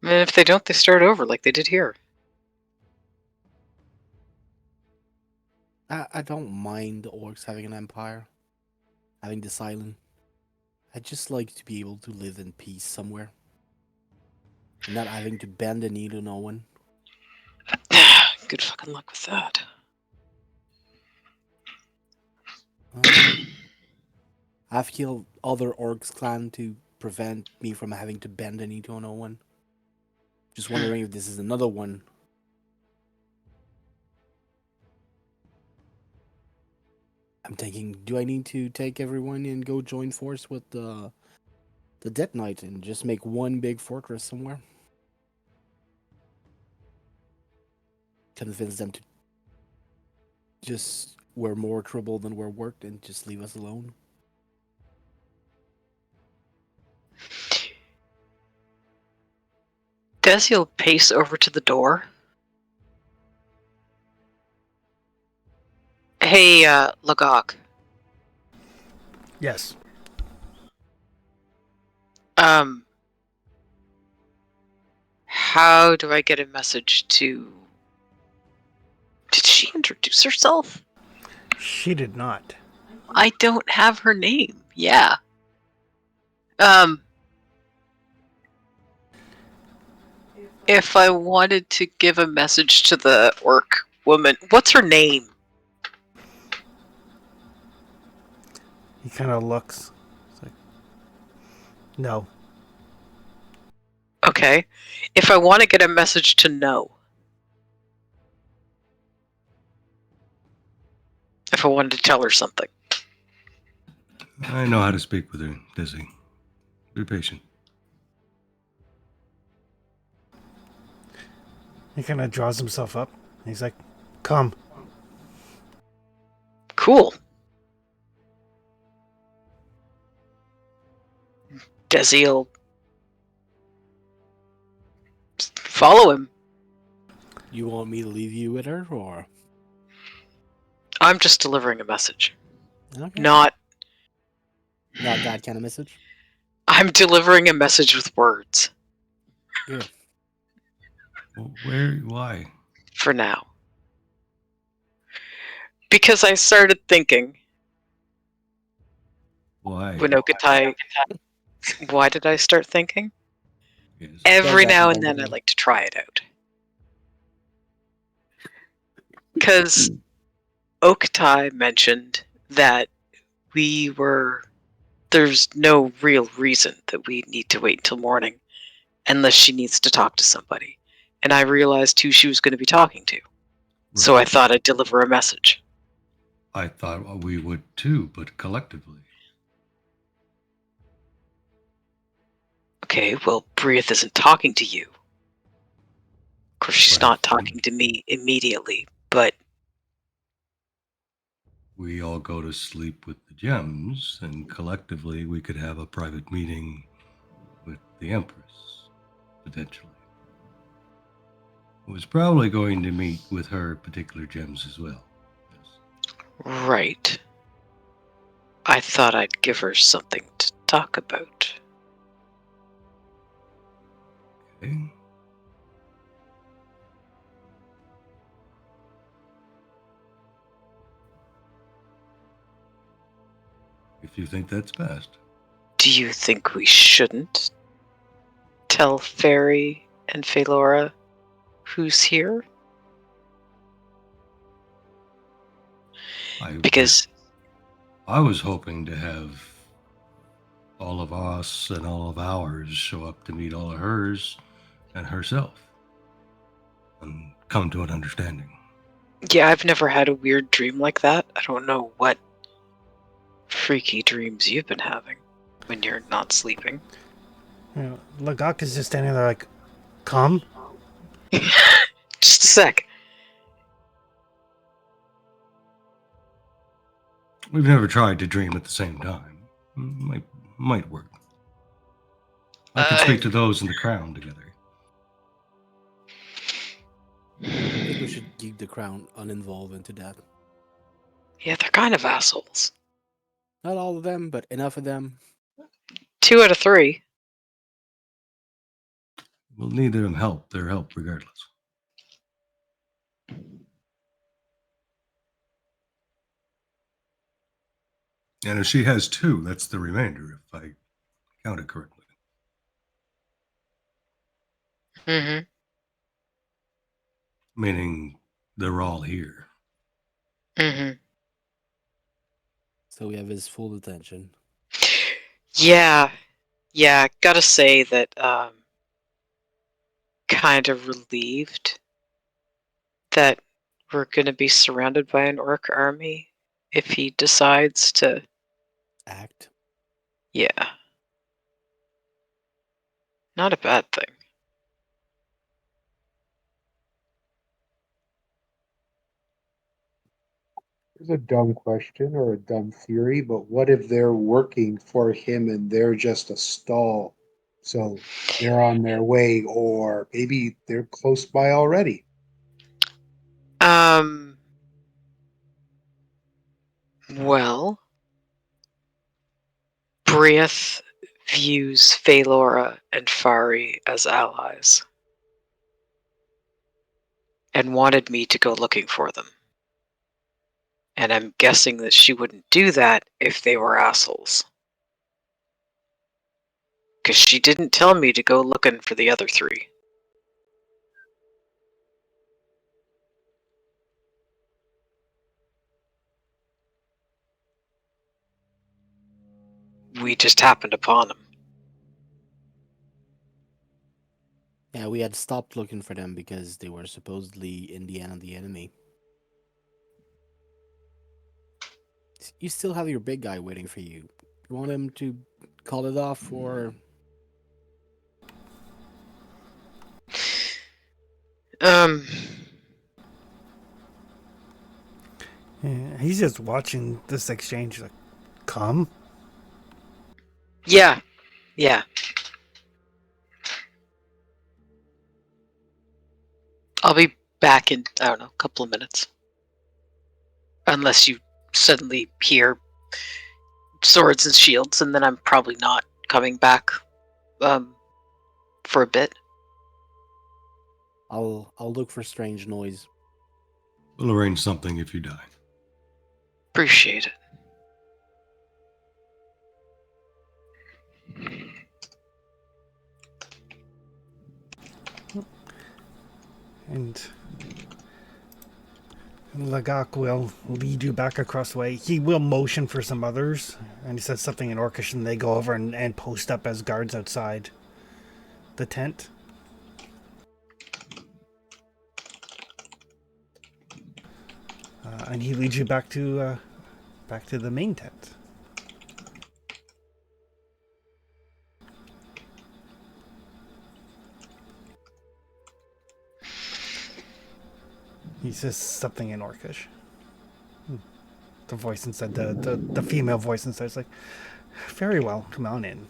[SPEAKER 2] And if they don't, they start over like they did here.
[SPEAKER 4] I don't mind the orcs having an empire, having this island. I just like to be able to live in peace somewhere. And not having to bend the knee to no one.
[SPEAKER 2] Good fucking luck with that.
[SPEAKER 4] I've killed other orcs clan to prevent me from having to bend the knee to no one. Just wondering if this is another one. I'm thinking, do I need to take everyone and go join force with the Death Knight and just make one big fortress somewhere? Convince them to just we're more trouble than we're worked and just leave us alone.
[SPEAKER 2] Desiel pace over to the door. Hey, Lagok.
[SPEAKER 1] Yes.
[SPEAKER 2] How do I get a message to... Did she introduce herself?
[SPEAKER 1] She did not.
[SPEAKER 2] I don't have her name. Yeah. If I wanted to give a message to the orc woman, what's her name?
[SPEAKER 1] He kind of looks. It's like, no.
[SPEAKER 2] Okay. If I want to get a message to No. If I wanted to tell her something.
[SPEAKER 5] I know how to speak with her, Dizzy. Be patient.
[SPEAKER 1] He kind of draws himself up. He's like, come.
[SPEAKER 2] Cool. Desiel. Follow him.
[SPEAKER 4] You want me to leave you with her, or?
[SPEAKER 2] I'm just delivering a message.
[SPEAKER 4] Okay.
[SPEAKER 2] Not
[SPEAKER 4] Not that kind of message.
[SPEAKER 2] I'm delivering a message with words
[SPEAKER 4] Good.
[SPEAKER 5] Well, where? Why?
[SPEAKER 2] for now. Because I started thinking
[SPEAKER 5] Why?
[SPEAKER 2] when Okatai. Why did I start thinking?
[SPEAKER 5] Yes.
[SPEAKER 2] Every
[SPEAKER 4] Does that
[SPEAKER 2] now
[SPEAKER 4] from
[SPEAKER 2] and
[SPEAKER 4] time to
[SPEAKER 2] then I
[SPEAKER 4] time.
[SPEAKER 2] like to try it out. Because Okatai mentioned that there's no real reason that we need to wait until morning unless she needs to talk to somebody. And I realized who she was going to be talking to. So I
[SPEAKER 5] Right.
[SPEAKER 2] thought I'd deliver a message.
[SPEAKER 5] I thought we would too, but collectively.
[SPEAKER 2] Okay, well, Brieth isn't talking to you. Of course, she's
[SPEAKER 5] But
[SPEAKER 2] not
[SPEAKER 5] if
[SPEAKER 2] talking to me immediately, but
[SPEAKER 5] we all go to sleep with the gems, and collectively we could have a private meeting with the Empress, potentially. I was probably going to meet with her particular gems as well. Yes.
[SPEAKER 2] right. I thought I'd give her something to talk about.
[SPEAKER 5] Okay. If you think that's best.
[SPEAKER 2] Do you think we shouldn't tell Fairy and Phalora who's here? Because
[SPEAKER 5] I was hoping to have all of us and all of ours show up to meet all of hers and herself and come to an understanding.
[SPEAKER 2] yeah, I've never had a weird dream like that. I don't know what freaky dreams you've been having when you're not sleeping.
[SPEAKER 1] You know, Lagak is just standing there like, come?
[SPEAKER 2] Just a sec.
[SPEAKER 5] We've never tried to dream at the same time. Might work. I can speak to those in the crown together.
[SPEAKER 4] I think we should keep the crown uninvolved into that.
[SPEAKER 2] Yeah, they're kind of assholes.
[SPEAKER 4] Not all of them, but enough of them.
[SPEAKER 2] 2 out of 3.
[SPEAKER 5] We'll need their help regardless. And if she has 2, that's the remainder, if I counted correctly.
[SPEAKER 2] Mm-hmm.
[SPEAKER 5] Meaning they're all here.
[SPEAKER 2] Mm-hmm.
[SPEAKER 4] So we have his full attention.
[SPEAKER 2] Yeah. Yeah, gotta say that kind of relieved that we're gonna be surrounded by an orc army if he decides to.
[SPEAKER 4] Act.
[SPEAKER 2] Yeah. Not a bad thing.
[SPEAKER 3] It's a dumb question or a dumb theory, but what if they're working for him and they're just a stall? So they're on their way, or maybe they're close by already.
[SPEAKER 2] Well, Brieth views Phalora and Fari as allies and wanted me to go looking for them. And I'm guessing that she wouldn't do that if they were assholes. Because she didn't tell me to go looking for the other 3. We just happened upon them.
[SPEAKER 4] Yeah, we had stopped looking for them because they were supposedly in the end of the enemy. You still have your big guy waiting for you. You want him to call it off, or
[SPEAKER 1] Yeah, he's just watching this exchange like, come?
[SPEAKER 2] Yeah. Yeah. I'll be back in, I don't know, a couple of minutes. Unless you suddenly hear swords and shields, and then I'm probably not coming back for a bit.
[SPEAKER 4] I'll look for strange noise.
[SPEAKER 5] We'll arrange something if you die.
[SPEAKER 2] Appreciate it.
[SPEAKER 1] And Lagak will lead you back across the way. He will motion for some others, and he says something in Orcish, and they go over and post up as guards outside the tent. And he leads you back to the main tent. He says something in Orcish. The voice inside, the female voice inside is like, very well, come on in.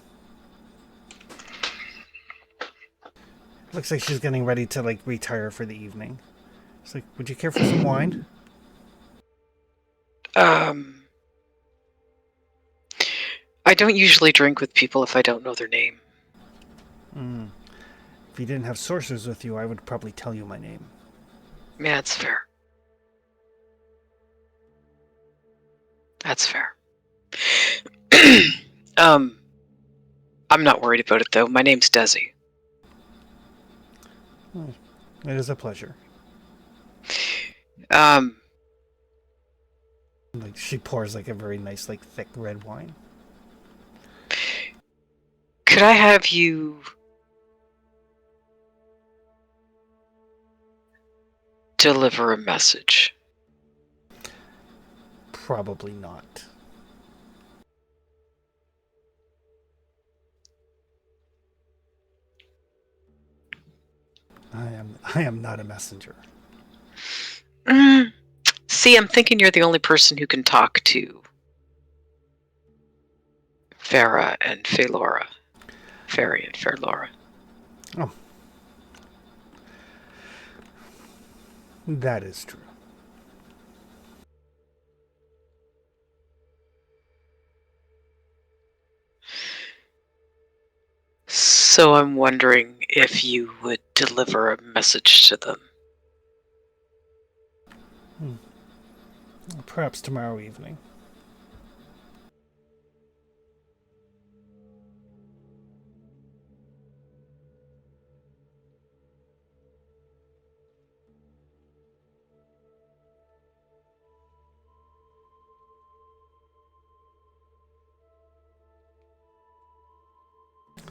[SPEAKER 1] Looks like she's getting ready to like retire for the evening. It's like, would you care for some wine?
[SPEAKER 2] I don't usually drink with people if I don't know their name.
[SPEAKER 1] If you didn't have sources with you, I would probably tell you my name.
[SPEAKER 2] Yeah, that's fair. That's fair. I'm not worried about it though. My name's Desi.
[SPEAKER 1] It is a pleasure. Like she pours like a very nice, like thick red wine.
[SPEAKER 2] Could I have you deliver a message?
[SPEAKER 1] Probably not. I am not a messenger.
[SPEAKER 2] See, I'm thinking you're the only person who can talk to Farah and Faelora. Fairy and Faelora.
[SPEAKER 1] Oh. That is true.
[SPEAKER 2] So I'm wondering if you would deliver a message to them.
[SPEAKER 1] Perhaps tomorrow evening.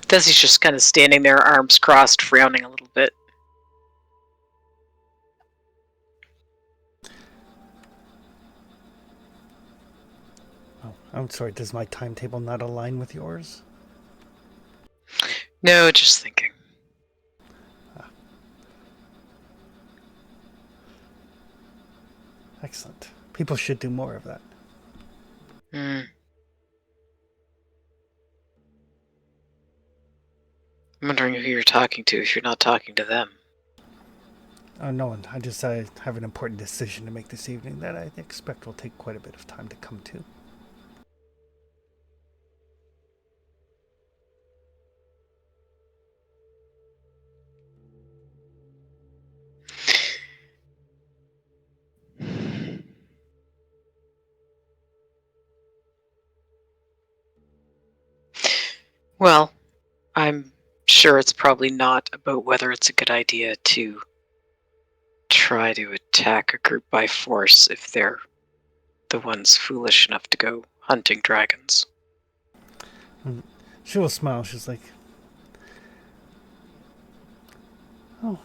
[SPEAKER 2] Desi's just kind of standing there, arms crossed, frowning a little bit.
[SPEAKER 1] Oh, I'm sorry, does my timetable not align with yours?
[SPEAKER 2] No, just thinking.
[SPEAKER 1] Excellent. People should do more of that.
[SPEAKER 2] I'm wondering who you're talking to if you're not talking to them.
[SPEAKER 1] No one. I have an important decision to make this evening that I expect will take quite a bit of time to come to.
[SPEAKER 2] Well, I'm sure it's probably not about whether it's a good idea to try to attack a group by force if they're the ones foolish enough to go hunting dragons.
[SPEAKER 1] She will smile. She's like, oh,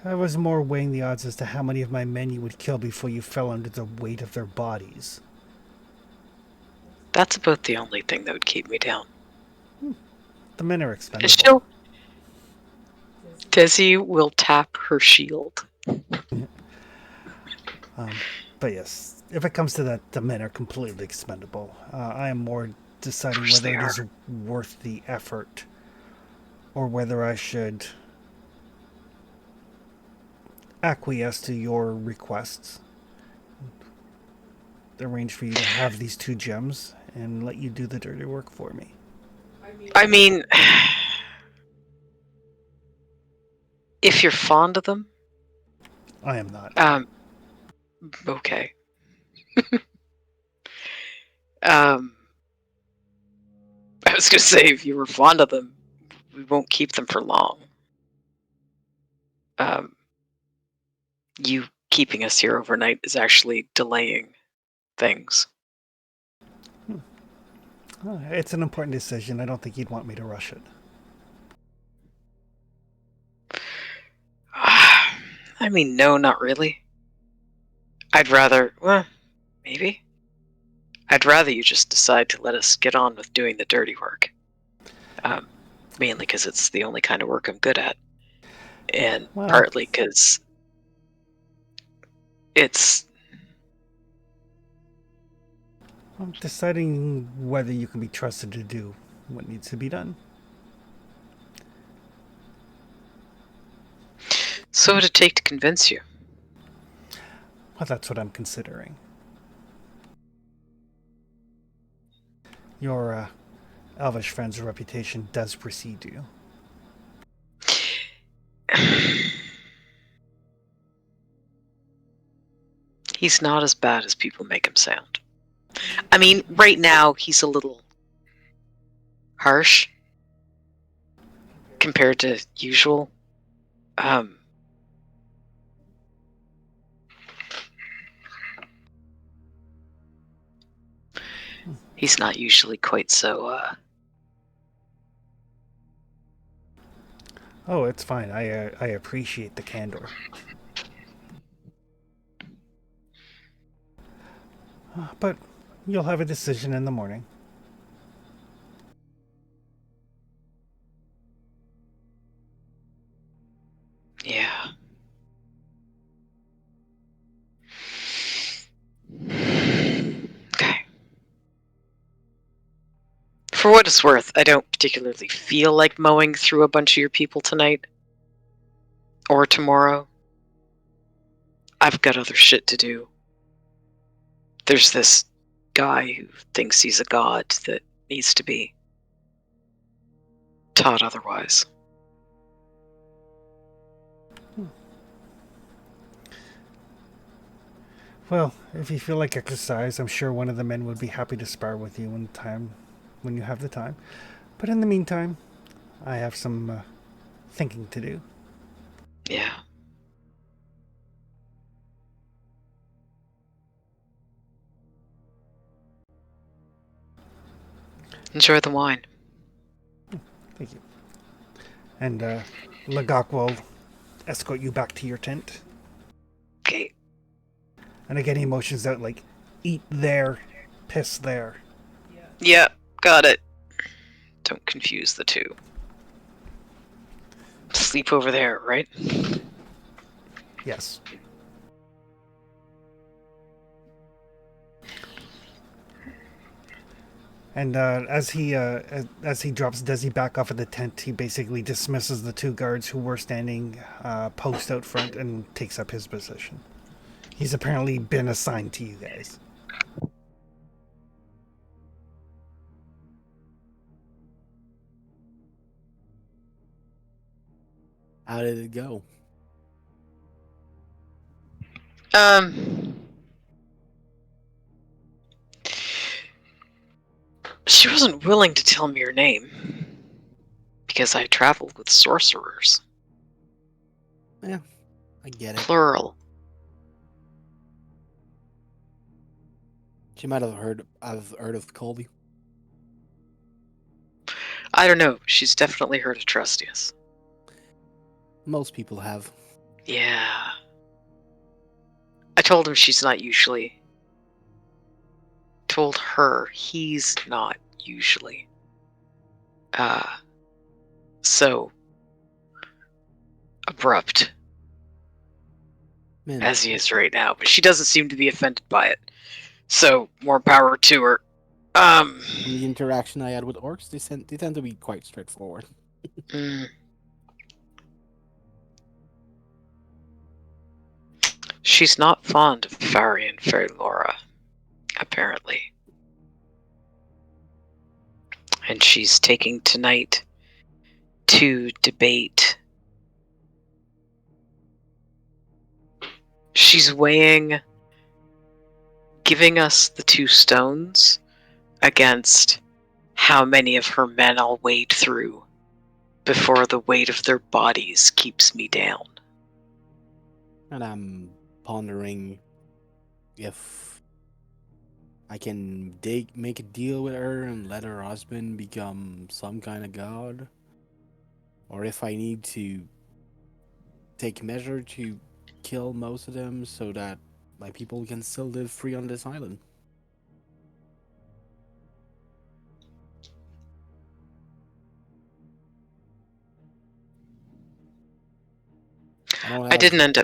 [SPEAKER 1] I was more weighing the odds as to how many of my men you would kill before you fell under the weight of their bodies.
[SPEAKER 2] That's about the only thing that would keep me down.
[SPEAKER 1] The men are expendable.
[SPEAKER 2] Desi will tap her shield.
[SPEAKER 1] But yes, if it comes to that, the men are completely expendable. I am more deciding whether it is worth the effort or whether I should acquiesce to your requests. Arrange for you to have these 2 gems and let you do the dirty work for me.
[SPEAKER 2] I mean, if you're fond of them,
[SPEAKER 1] I am not.
[SPEAKER 2] okay. I was gonna say, if you were fond of them, we won't keep them for long. You keeping us here overnight is actually delaying things.
[SPEAKER 1] It's an important decision. I don't think you'd want me to rush it.
[SPEAKER 2] I mean, no, not really. I'd rather, well, maybe. I'd rather you just decide to let us get on with doing the dirty work. Mainly because it's the only kind of work I'm good at. And
[SPEAKER 1] Well-
[SPEAKER 2] partly because it's...
[SPEAKER 1] I'm deciding whether you can be trusted to do what needs to be done.
[SPEAKER 2] So what would it take to convince you?
[SPEAKER 1] Well, that's what I'm considering. Your elvish friend's reputation does precede you.
[SPEAKER 2] He's not as bad as people make him sound. I mean, right now he's a little harsh compared to usual. He's not usually quite so,
[SPEAKER 1] Oh, it's fine. I appreciate the candor. But you'll have a decision in the morning.
[SPEAKER 2] yeah. Okay. For what it's worth, I don't particularly feel like mowing through a bunch of your people tonight. Or tomorrow. I've got other shit to do. There's this guy who thinks he's a god that needs to be taught otherwise.
[SPEAKER 1] Well, if you feel like exercise, I'm sure one of the men would be happy to spar with you when you have the time. But in the meantime, I have some thinking to do.
[SPEAKER 2] Yeah. Enjoy the wine.
[SPEAKER 1] Thank you. And Lagok will escort you back to your tent.
[SPEAKER 2] Okay.
[SPEAKER 1] And again, he motions out like, eat there, piss there.
[SPEAKER 2] Yeah, got it. Don't confuse the two. Sleep over there, right?
[SPEAKER 1] Yes. And as he drops Desi back off of the tent, he basically dismisses the two guards who were standing post out front and takes up his position. He's apparently been assigned to you guys.
[SPEAKER 4] How did it go?
[SPEAKER 2] She wasn't willing to tell me your name because I traveled with sorcerers.
[SPEAKER 4] Yeah, I get it.
[SPEAKER 2] Plural.
[SPEAKER 4] She might have heard of Colby.
[SPEAKER 2] I don't know. She's definitely heard of Trustius.
[SPEAKER 4] Most people have.
[SPEAKER 2] Yeah. I told him she's not usually. Told her he's not usually. So abrupt
[SPEAKER 4] Man,
[SPEAKER 2] as he is right now, but she doesn't seem to be offended by it. So more power to her.
[SPEAKER 4] from the interaction I had with orcs, they tend to be quite straightforward.
[SPEAKER 2] mm. She's not fond of Fari and Fair Laura, apparently. and she's taking tonight to debate. She's weighing giving us the 2 stones against how many of her men I'll wade through before the weight of their bodies keeps me down.
[SPEAKER 4] And I'm pondering if I can make a deal with her and let her husband become some kind of god, or if I need to take measure to kill most of them so that my people can still live free on this island. I don't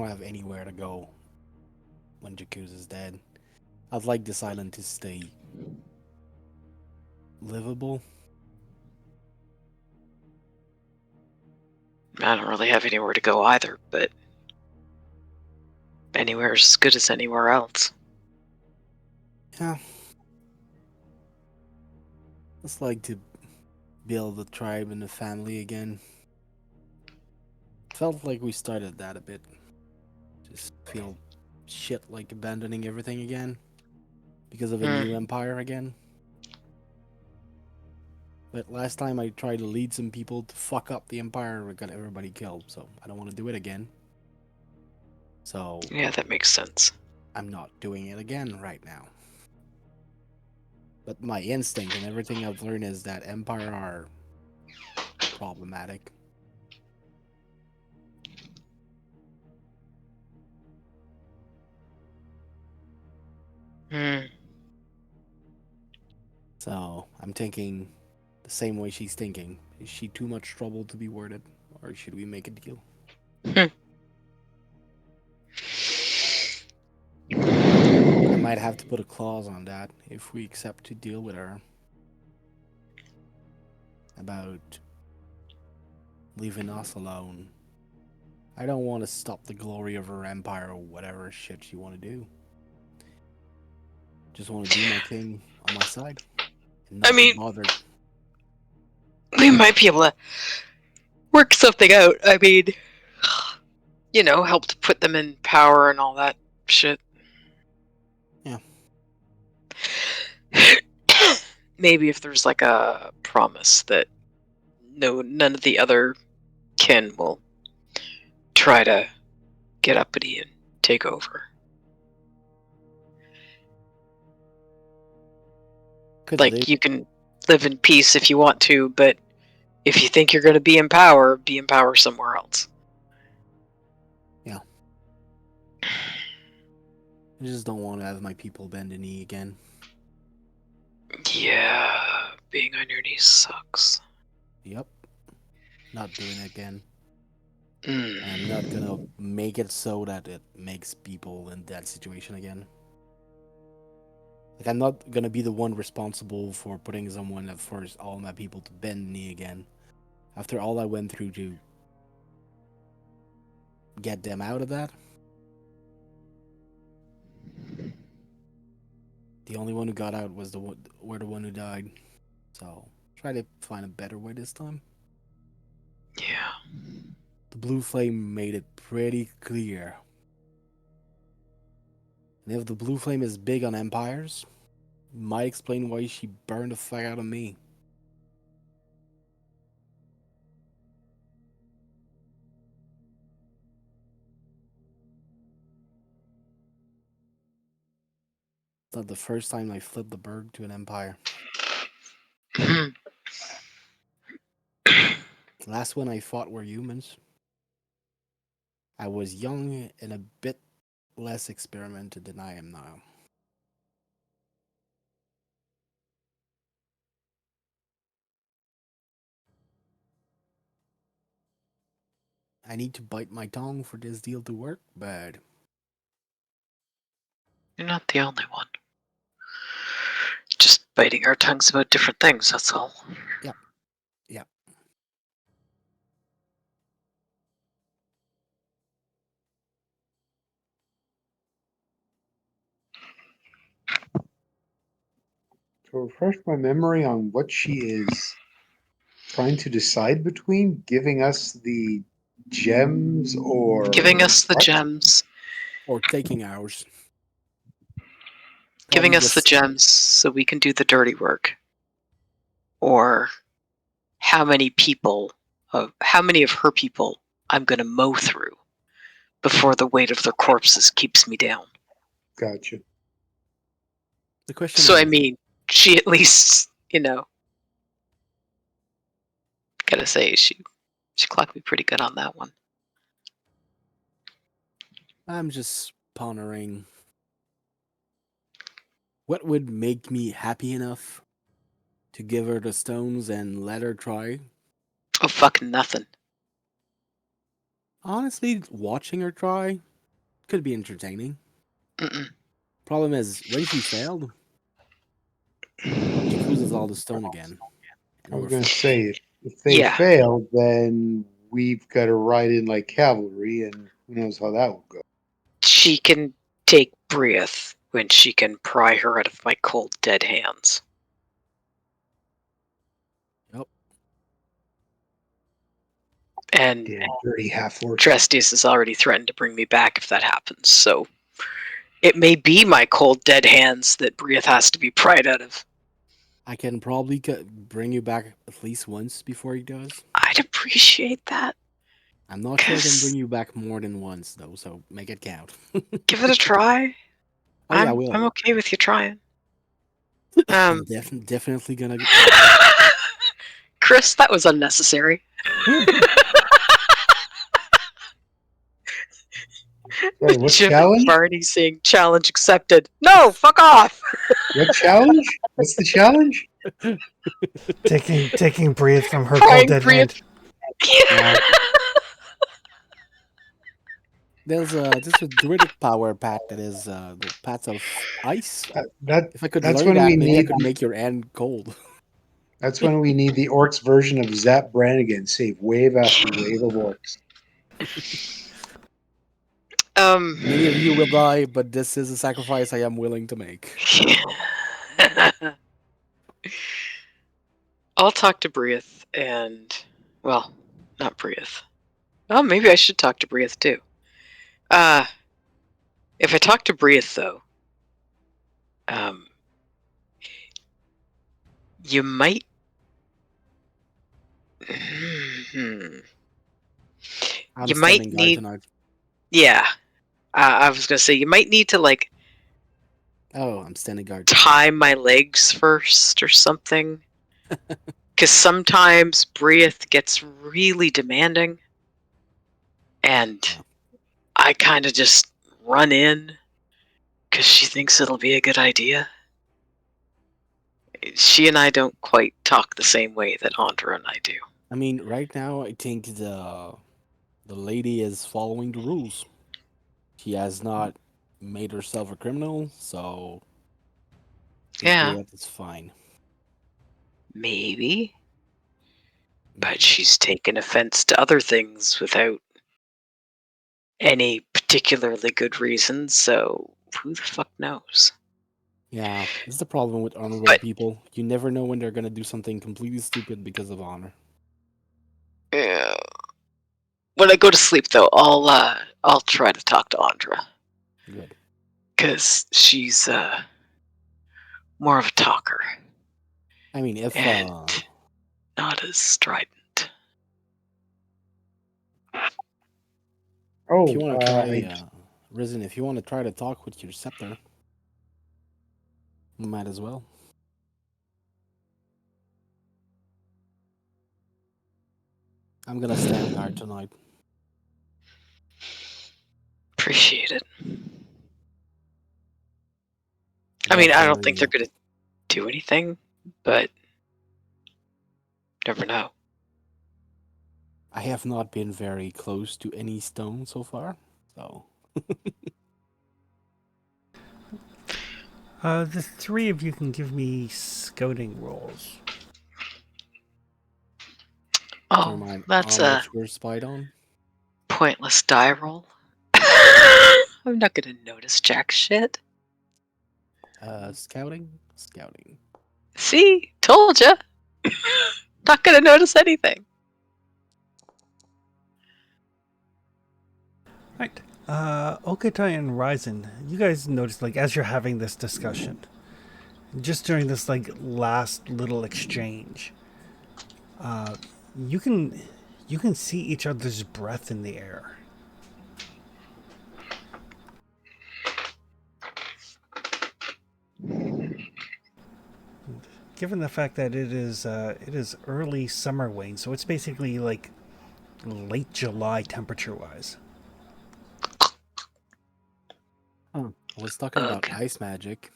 [SPEAKER 4] have anywhere to go when Jakuz is dead. I'd like this island to stay livable.
[SPEAKER 2] I don't really have anywhere to go either, but anywhere is as good as anywhere else.
[SPEAKER 4] Yeah. It's like to build a tribe and a family again. Felt like we started that a bit. Just feel shit like abandoning everything again because of a new empire again. But last time I tried to lead some people to fuck up the empire, I got everybody killed, so I don't want to do it again. So
[SPEAKER 2] Yeah, that makes sense.
[SPEAKER 4] I'm not doing it again right now. But my instinct and everything I've learned is that empire are problematic. So I'm thinking the same way she's thinking. Is she too much trouble to be worth it, or should we make a deal? I might have to put a clause on that if we accept to deal with her about leaving us alone. I don't want to stop the glory of her empire or whatever shit she want to do. Just want to do my thing on my side and not be bothered.
[SPEAKER 2] We might be able to work something out. I mean, help to put them in power and all that shit.
[SPEAKER 4] Yeah.
[SPEAKER 2] Maybe if there's like a promise that none of the other kin will try to get uppity and take over. You can live in peace if you want to, but if you think you're going to be in power somewhere else.
[SPEAKER 4] Yeah. I just don't want to have my people bend the knee again.
[SPEAKER 2] Yeah, being on your knees sucks.
[SPEAKER 4] Yep. Not doing it again. And I'm not gonna make it so that it makes people in that situation again. Like, I'm not gonna be the one responsible for putting someone that forced all my people to bend the knee again. After all I went through to get them out of that. The only one who got out was the one who died. So, try to find a better way this time.
[SPEAKER 2] Yeah.
[SPEAKER 4] The Blue Flame made it pretty clear. And if the Blue Flame is big on empires, it might explain why she burned the fuck out of me. It's not the first time I flipped the bird to an empire. Last one I fought were humans. I was young and a bit less experimented than I am now. I need to bite my tongue for this deal to work, but
[SPEAKER 2] You're not the only one. Just biting our tongues about different things, that's all.
[SPEAKER 4] Yep. Yep.
[SPEAKER 3] So refresh my memory on what she is trying to decide between: giving us the gems or
[SPEAKER 2] Giving us the
[SPEAKER 3] what?
[SPEAKER 2] gems.
[SPEAKER 4] Or taking ours.
[SPEAKER 2] Giving
[SPEAKER 4] Probably
[SPEAKER 2] us the
[SPEAKER 4] just
[SPEAKER 2] gems so we can do the dirty work. Or how many of her people I'm going to mow through before the weight of their corpses keeps me down.
[SPEAKER 3] Gotcha.
[SPEAKER 4] the question.
[SPEAKER 2] So, I
[SPEAKER 4] is,
[SPEAKER 2] mean, she at least, gotta say, she clocked me pretty good on that one.
[SPEAKER 4] I'm just pondering what would make me happy enough to give her the stones and let her try.
[SPEAKER 2] Oh, fucking nothing.
[SPEAKER 4] Honestly, watching her try could be entertaining.
[SPEAKER 2] Mm-mm.
[SPEAKER 4] Problem is, when she failed, she loses all the stone again. And
[SPEAKER 3] I was
[SPEAKER 4] we're
[SPEAKER 3] going to
[SPEAKER 4] fucked.
[SPEAKER 3] say, if they
[SPEAKER 2] Yeah.
[SPEAKER 3] fail, then we've got to ride in like cavalry, and who knows how that will go.
[SPEAKER 2] She can take Brieth when she can pry her out of my cold, dead hands.
[SPEAKER 4] Yep.
[SPEAKER 2] And
[SPEAKER 3] Damn dirty half orc.
[SPEAKER 2] Trestis has already threatened to bring me back if that happens, so it may be my cold, dead hands that Brieth has to be pried out of.
[SPEAKER 4] I can probably bring you back at least once before he does.
[SPEAKER 2] I'd appreciate that.
[SPEAKER 4] I'm not sure I can
[SPEAKER 2] 'Cause-
[SPEAKER 4] bring you back more than once, though, so make it count.
[SPEAKER 2] Give it a try.
[SPEAKER 4] Oh, yeah, I
[SPEAKER 2] I'm
[SPEAKER 4] will.
[SPEAKER 2] okay with you trying.
[SPEAKER 4] I'm definitely gonna get.
[SPEAKER 2] Chris, that was unnecessary.
[SPEAKER 3] Sorry, what
[SPEAKER 2] Jim
[SPEAKER 3] challenge?
[SPEAKER 2] Barney saying challenge accepted. No, fuck off.
[SPEAKER 3] What challenge? What's the challenge?
[SPEAKER 1] Taking breathe from her
[SPEAKER 2] Prying
[SPEAKER 1] cold dead
[SPEAKER 2] Brieth.
[SPEAKER 1] hand.
[SPEAKER 4] There's a druidic power pat that is the pat of ice. If I could
[SPEAKER 3] That's
[SPEAKER 4] learn
[SPEAKER 3] when
[SPEAKER 4] that,
[SPEAKER 3] we
[SPEAKER 4] maybe I
[SPEAKER 3] need
[SPEAKER 4] could make your end cold.
[SPEAKER 3] that's when we need the orcs version of Zap Brannigan. Save wave after wave of orcs.
[SPEAKER 4] Many of you will die, but this is a sacrifice I am willing to make.
[SPEAKER 2] I'll talk to Brieth and, well, not Brieth. Oh, maybe I should talk to Brieth too. If I talk to Brieth though, you might.
[SPEAKER 4] I'm
[SPEAKER 2] You might
[SPEAKER 4] standing guard
[SPEAKER 2] need.
[SPEAKER 4] tonight.
[SPEAKER 2] Yeah, I was gonna say you might need to like
[SPEAKER 4] Oh, I'm standing guard.
[SPEAKER 2] tie my legs first or something. Because sometimes Brieth gets really demanding, and
[SPEAKER 4] Yeah.
[SPEAKER 2] I kind of just run in because she thinks it'll be a good idea. She and I don't quite talk the same way that Andra and I do.
[SPEAKER 4] I mean, right now I think the lady is following the rules. She has not made herself a criminal, so
[SPEAKER 2] Yeah,
[SPEAKER 4] it's fine.
[SPEAKER 2] maybe. But she's taken offense to other things without any particularly good reason, so who the fuck knows?
[SPEAKER 4] Yeah, this is the problem with honorable
[SPEAKER 2] But-
[SPEAKER 4] people. You never know when they're gonna do something completely stupid because of honor.
[SPEAKER 2] Yeah. When I go to sleep, though, I'll try to talk to Andra
[SPEAKER 4] Good.
[SPEAKER 2] because she's more of a talker
[SPEAKER 4] I mean, if
[SPEAKER 2] and not as strident.
[SPEAKER 3] Oh,
[SPEAKER 4] you want to try, Risen, if you want to try to talk with your scepter, you might as well. I'm gonna stand guard tonight.
[SPEAKER 2] Appreciate it. I mean, I don't think they're gonna do anything, but never know.
[SPEAKER 4] I have not been very close to any stone so far, so.
[SPEAKER 1] The three of you can give me scouting rolls.
[SPEAKER 2] Oh, that's
[SPEAKER 4] on
[SPEAKER 2] a
[SPEAKER 4] what you're spied on.
[SPEAKER 2] pointless die roll. I'm not gonna notice jack shit.
[SPEAKER 4] Scouting.
[SPEAKER 2] See? Told ya. Not gonna notice anything.
[SPEAKER 1] Right. Okatai and Ryzen, you guys notice, like, as you're having this discussion, just during this, like, last little exchange, you can see each other's breath in the air. Given the fact that it is early summer, Wayne, so it's basically like late July temperature-wise.
[SPEAKER 4] Oh, I was talking about
[SPEAKER 2] Okay.
[SPEAKER 4] ice magic.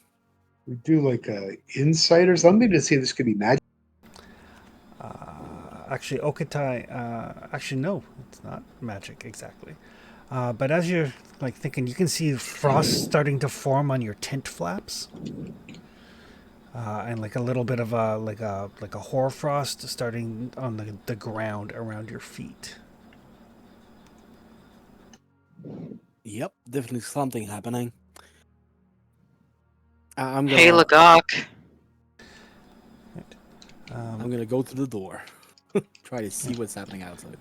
[SPEAKER 3] We do like a insight or something to see if this could be magic.
[SPEAKER 1] Actually, Okatai. Actually, no, it's not magic exactly. But as you're like thinking, you can see frost starting to form on your tent flaps, and like a little bit of a hoarfrost starting on the ground around your feet.
[SPEAKER 4] Yep, definitely something happening. I'm gonna,
[SPEAKER 2] Hey, Lagok.
[SPEAKER 4] I'm gonna go to the door. Try to see what's happening outside.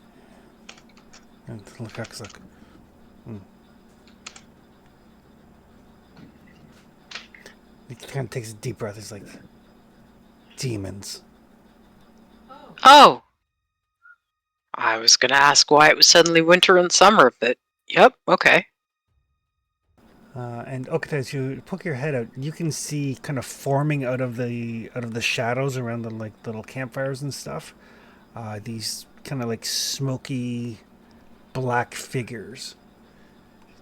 [SPEAKER 1] And Lecoq's like, He kind of takes a deep breath. He's like, demons.
[SPEAKER 2] Oh. I was gonna ask why it was suddenly winter and summer, but yep, okay.
[SPEAKER 1] And Okata, as you poke your head out, you can see kind of forming out of the shadows around the like little campfires and stuff. These kind of like smoky black figures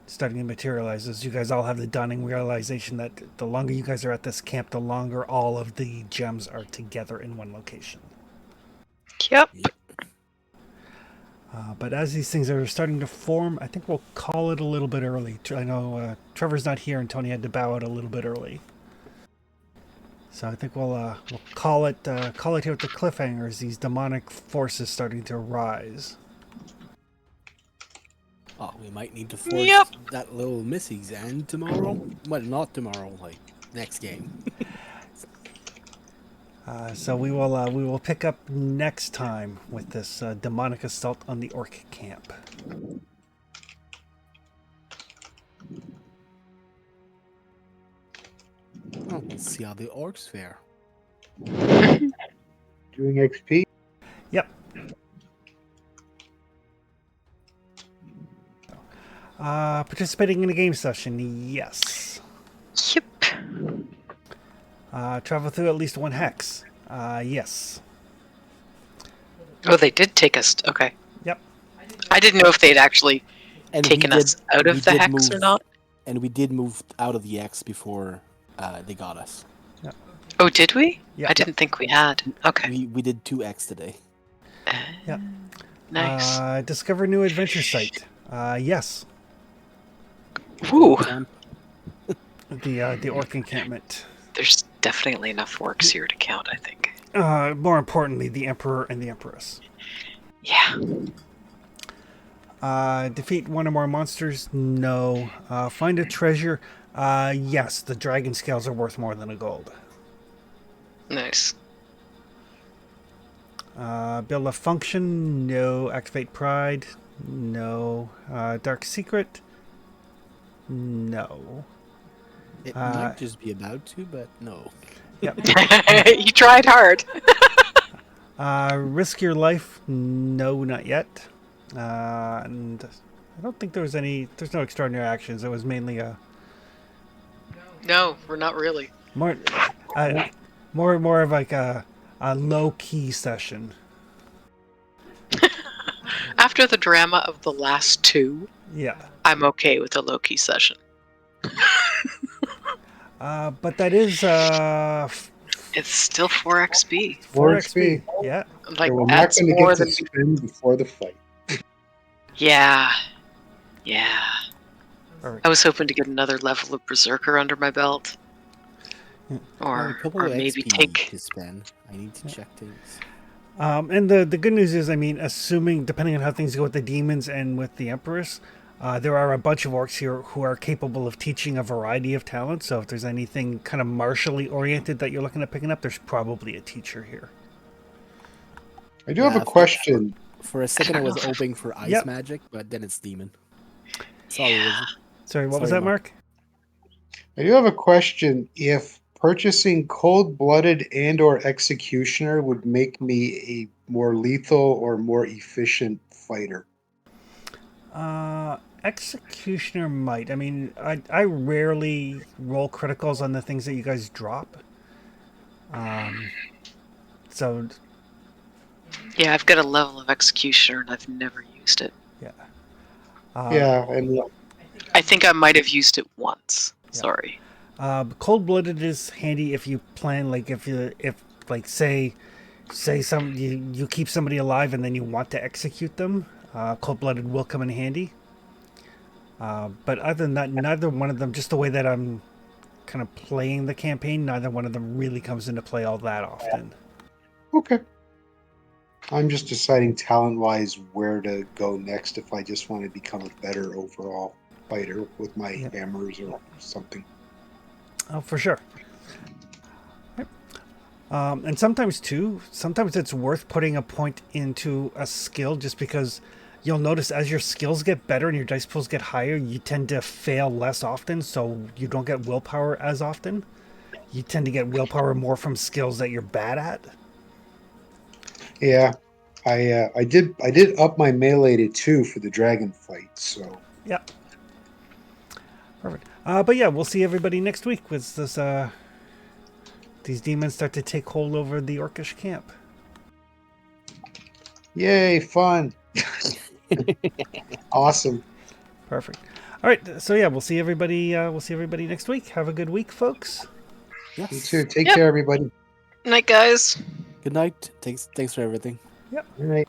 [SPEAKER 1] starting to materialize as you guys all have the dawning realization that the longer you guys are at this camp, the longer all of the gems are together in one location.
[SPEAKER 2] Yep.
[SPEAKER 1] But as these things are starting to form, I think we'll call it a little bit early. I know Trevor's not here and Tony had to bow out a little bit early. So I think we'll call it here with the cliffhanger as these demonic forces starting to rise.
[SPEAKER 4] Oh, we might need to force
[SPEAKER 2] Yep.
[SPEAKER 4] that little Missy's end tomorrow. Well, not tomorrow, like next game.
[SPEAKER 1] So we will pick up next time with this demonic assault on the orc camp.
[SPEAKER 4] Oh, let's see how the orcs fare.
[SPEAKER 3] Doing XP.
[SPEAKER 1] Yep. Participating in a game session, yes.
[SPEAKER 2] Yep.
[SPEAKER 1] Travel through at least one hex, yes.
[SPEAKER 2] Oh, they did take us. Okay.
[SPEAKER 1] Yep.
[SPEAKER 2] I didn't know if they'd actually
[SPEAKER 4] And we
[SPEAKER 2] taken us out
[SPEAKER 4] we
[SPEAKER 2] of the
[SPEAKER 4] did
[SPEAKER 2] hex or
[SPEAKER 4] move-
[SPEAKER 2] not.
[SPEAKER 4] And we did move out of the X before they got us.
[SPEAKER 2] Oh, did we?
[SPEAKER 1] Yeah.
[SPEAKER 2] I didn't think we had. Okay.
[SPEAKER 4] We did 2X today.
[SPEAKER 1] Yep.
[SPEAKER 2] Nice.
[SPEAKER 1] Discover new adventure site, yes.
[SPEAKER 2] Ooh,
[SPEAKER 4] Camp.
[SPEAKER 1] The orc encampment.
[SPEAKER 2] there's definitely enough works here to count, I think.
[SPEAKER 1] More importantly, the Emperor and the Empress.
[SPEAKER 2] Yeah.
[SPEAKER 1] Defeat one or more monsters? No. Find a treasure? Yes. The dragon scales are worth more than a gold.
[SPEAKER 2] Nice.
[SPEAKER 1] Build a function? No. Activate Pride? No. Dark Secret? No.
[SPEAKER 4] It
[SPEAKER 1] Uh,
[SPEAKER 4] might just be about to, but no.
[SPEAKER 1] Yep.
[SPEAKER 2] You tried hard.
[SPEAKER 1] Risk your life? No, not yet. And I don't think there's no extraordinary actions. It was mainly
[SPEAKER 2] No, we're not really.
[SPEAKER 1] more of like a low key session.
[SPEAKER 2] After the drama of the last two,
[SPEAKER 1] Yeah.
[SPEAKER 2] I'm okay with a low-key session.
[SPEAKER 1] But that is
[SPEAKER 2] It's still 4 XP.
[SPEAKER 1] 4
[SPEAKER 3] XP.
[SPEAKER 1] XP. Yeah.
[SPEAKER 2] Like,
[SPEAKER 3] So we're not
[SPEAKER 2] that's
[SPEAKER 3] going to
[SPEAKER 2] more
[SPEAKER 3] get to
[SPEAKER 2] than...
[SPEAKER 3] spend before the fight.
[SPEAKER 2] Yeah. Yeah.
[SPEAKER 1] Perfect.
[SPEAKER 2] I was hoping to get another level of Berserker under my belt.
[SPEAKER 1] Yeah.
[SPEAKER 2] Or,
[SPEAKER 4] A couple
[SPEAKER 2] or
[SPEAKER 4] of
[SPEAKER 2] maybe
[SPEAKER 4] XP
[SPEAKER 2] take...
[SPEAKER 4] to spend. I need to check things.
[SPEAKER 1] And the good news is, I mean, assuming depending on how things go with the demons and with the Empress, There are a bunch of orcs here who are capable of teaching a variety of talents, so if there's anything kind of martially oriented that you're looking at picking up, there's probably a teacher here.
[SPEAKER 3] I do have a question.
[SPEAKER 4] For a second, I was hoping for ice
[SPEAKER 1] Yep.
[SPEAKER 4] magic, but then it's demon. Sorry, Wizard.
[SPEAKER 1] Sorry, what was
[SPEAKER 4] Sorry,
[SPEAKER 1] that, Mark?
[SPEAKER 3] I do have a question. If purchasing cold-blooded and/or executioner would make me a more lethal or more efficient fighter.
[SPEAKER 1] Executioner might. I mean, I rarely roll criticals on the things that you guys drop. So,
[SPEAKER 2] Yeah, I've got a level of executioner and I've never used it.
[SPEAKER 1] yeah.
[SPEAKER 3] Yeah, and
[SPEAKER 2] I think I might have used it once.
[SPEAKER 1] Yeah.
[SPEAKER 2] Sorry.
[SPEAKER 1] Cold-blooded is handy if you plan, like, if say you keep somebody alive and then you want to execute them. Cold-blooded will come in handy. But other than that, neither one of them, just the way that I'm kind of playing the campaign, neither one of them really comes into play all that often.
[SPEAKER 3] okay. I'm just deciding talent-wise where to go next if I just want to become a better overall fighter with my
[SPEAKER 1] Yeah.
[SPEAKER 3] hammers or something.
[SPEAKER 1] Oh, for sure. Yep. And sometimes it's worth putting a point into a skill just because you'll notice as your skills get better and your dice pools get higher, you tend to fail less often, so you don't get willpower as often. You tend to get willpower more from skills that you're bad at.
[SPEAKER 3] Yeah, I did up my melee to 2 for the dragon fight. So
[SPEAKER 1] Yeah. Perfect. But yeah, we'll see everybody next week with this. These demons start to take hold over the orcish camp.
[SPEAKER 3] yay, fun! Awesome.
[SPEAKER 1] Perfect. All right. So yeah, we'll see everybody. We'll see everybody next week. Have a good week, folks.
[SPEAKER 3] You
[SPEAKER 4] Yes.
[SPEAKER 3] too. Take
[SPEAKER 2] Yep.
[SPEAKER 3] care, everybody.
[SPEAKER 2] Night, guys.
[SPEAKER 4] Good night. Thanks for everything.
[SPEAKER 3] Good night.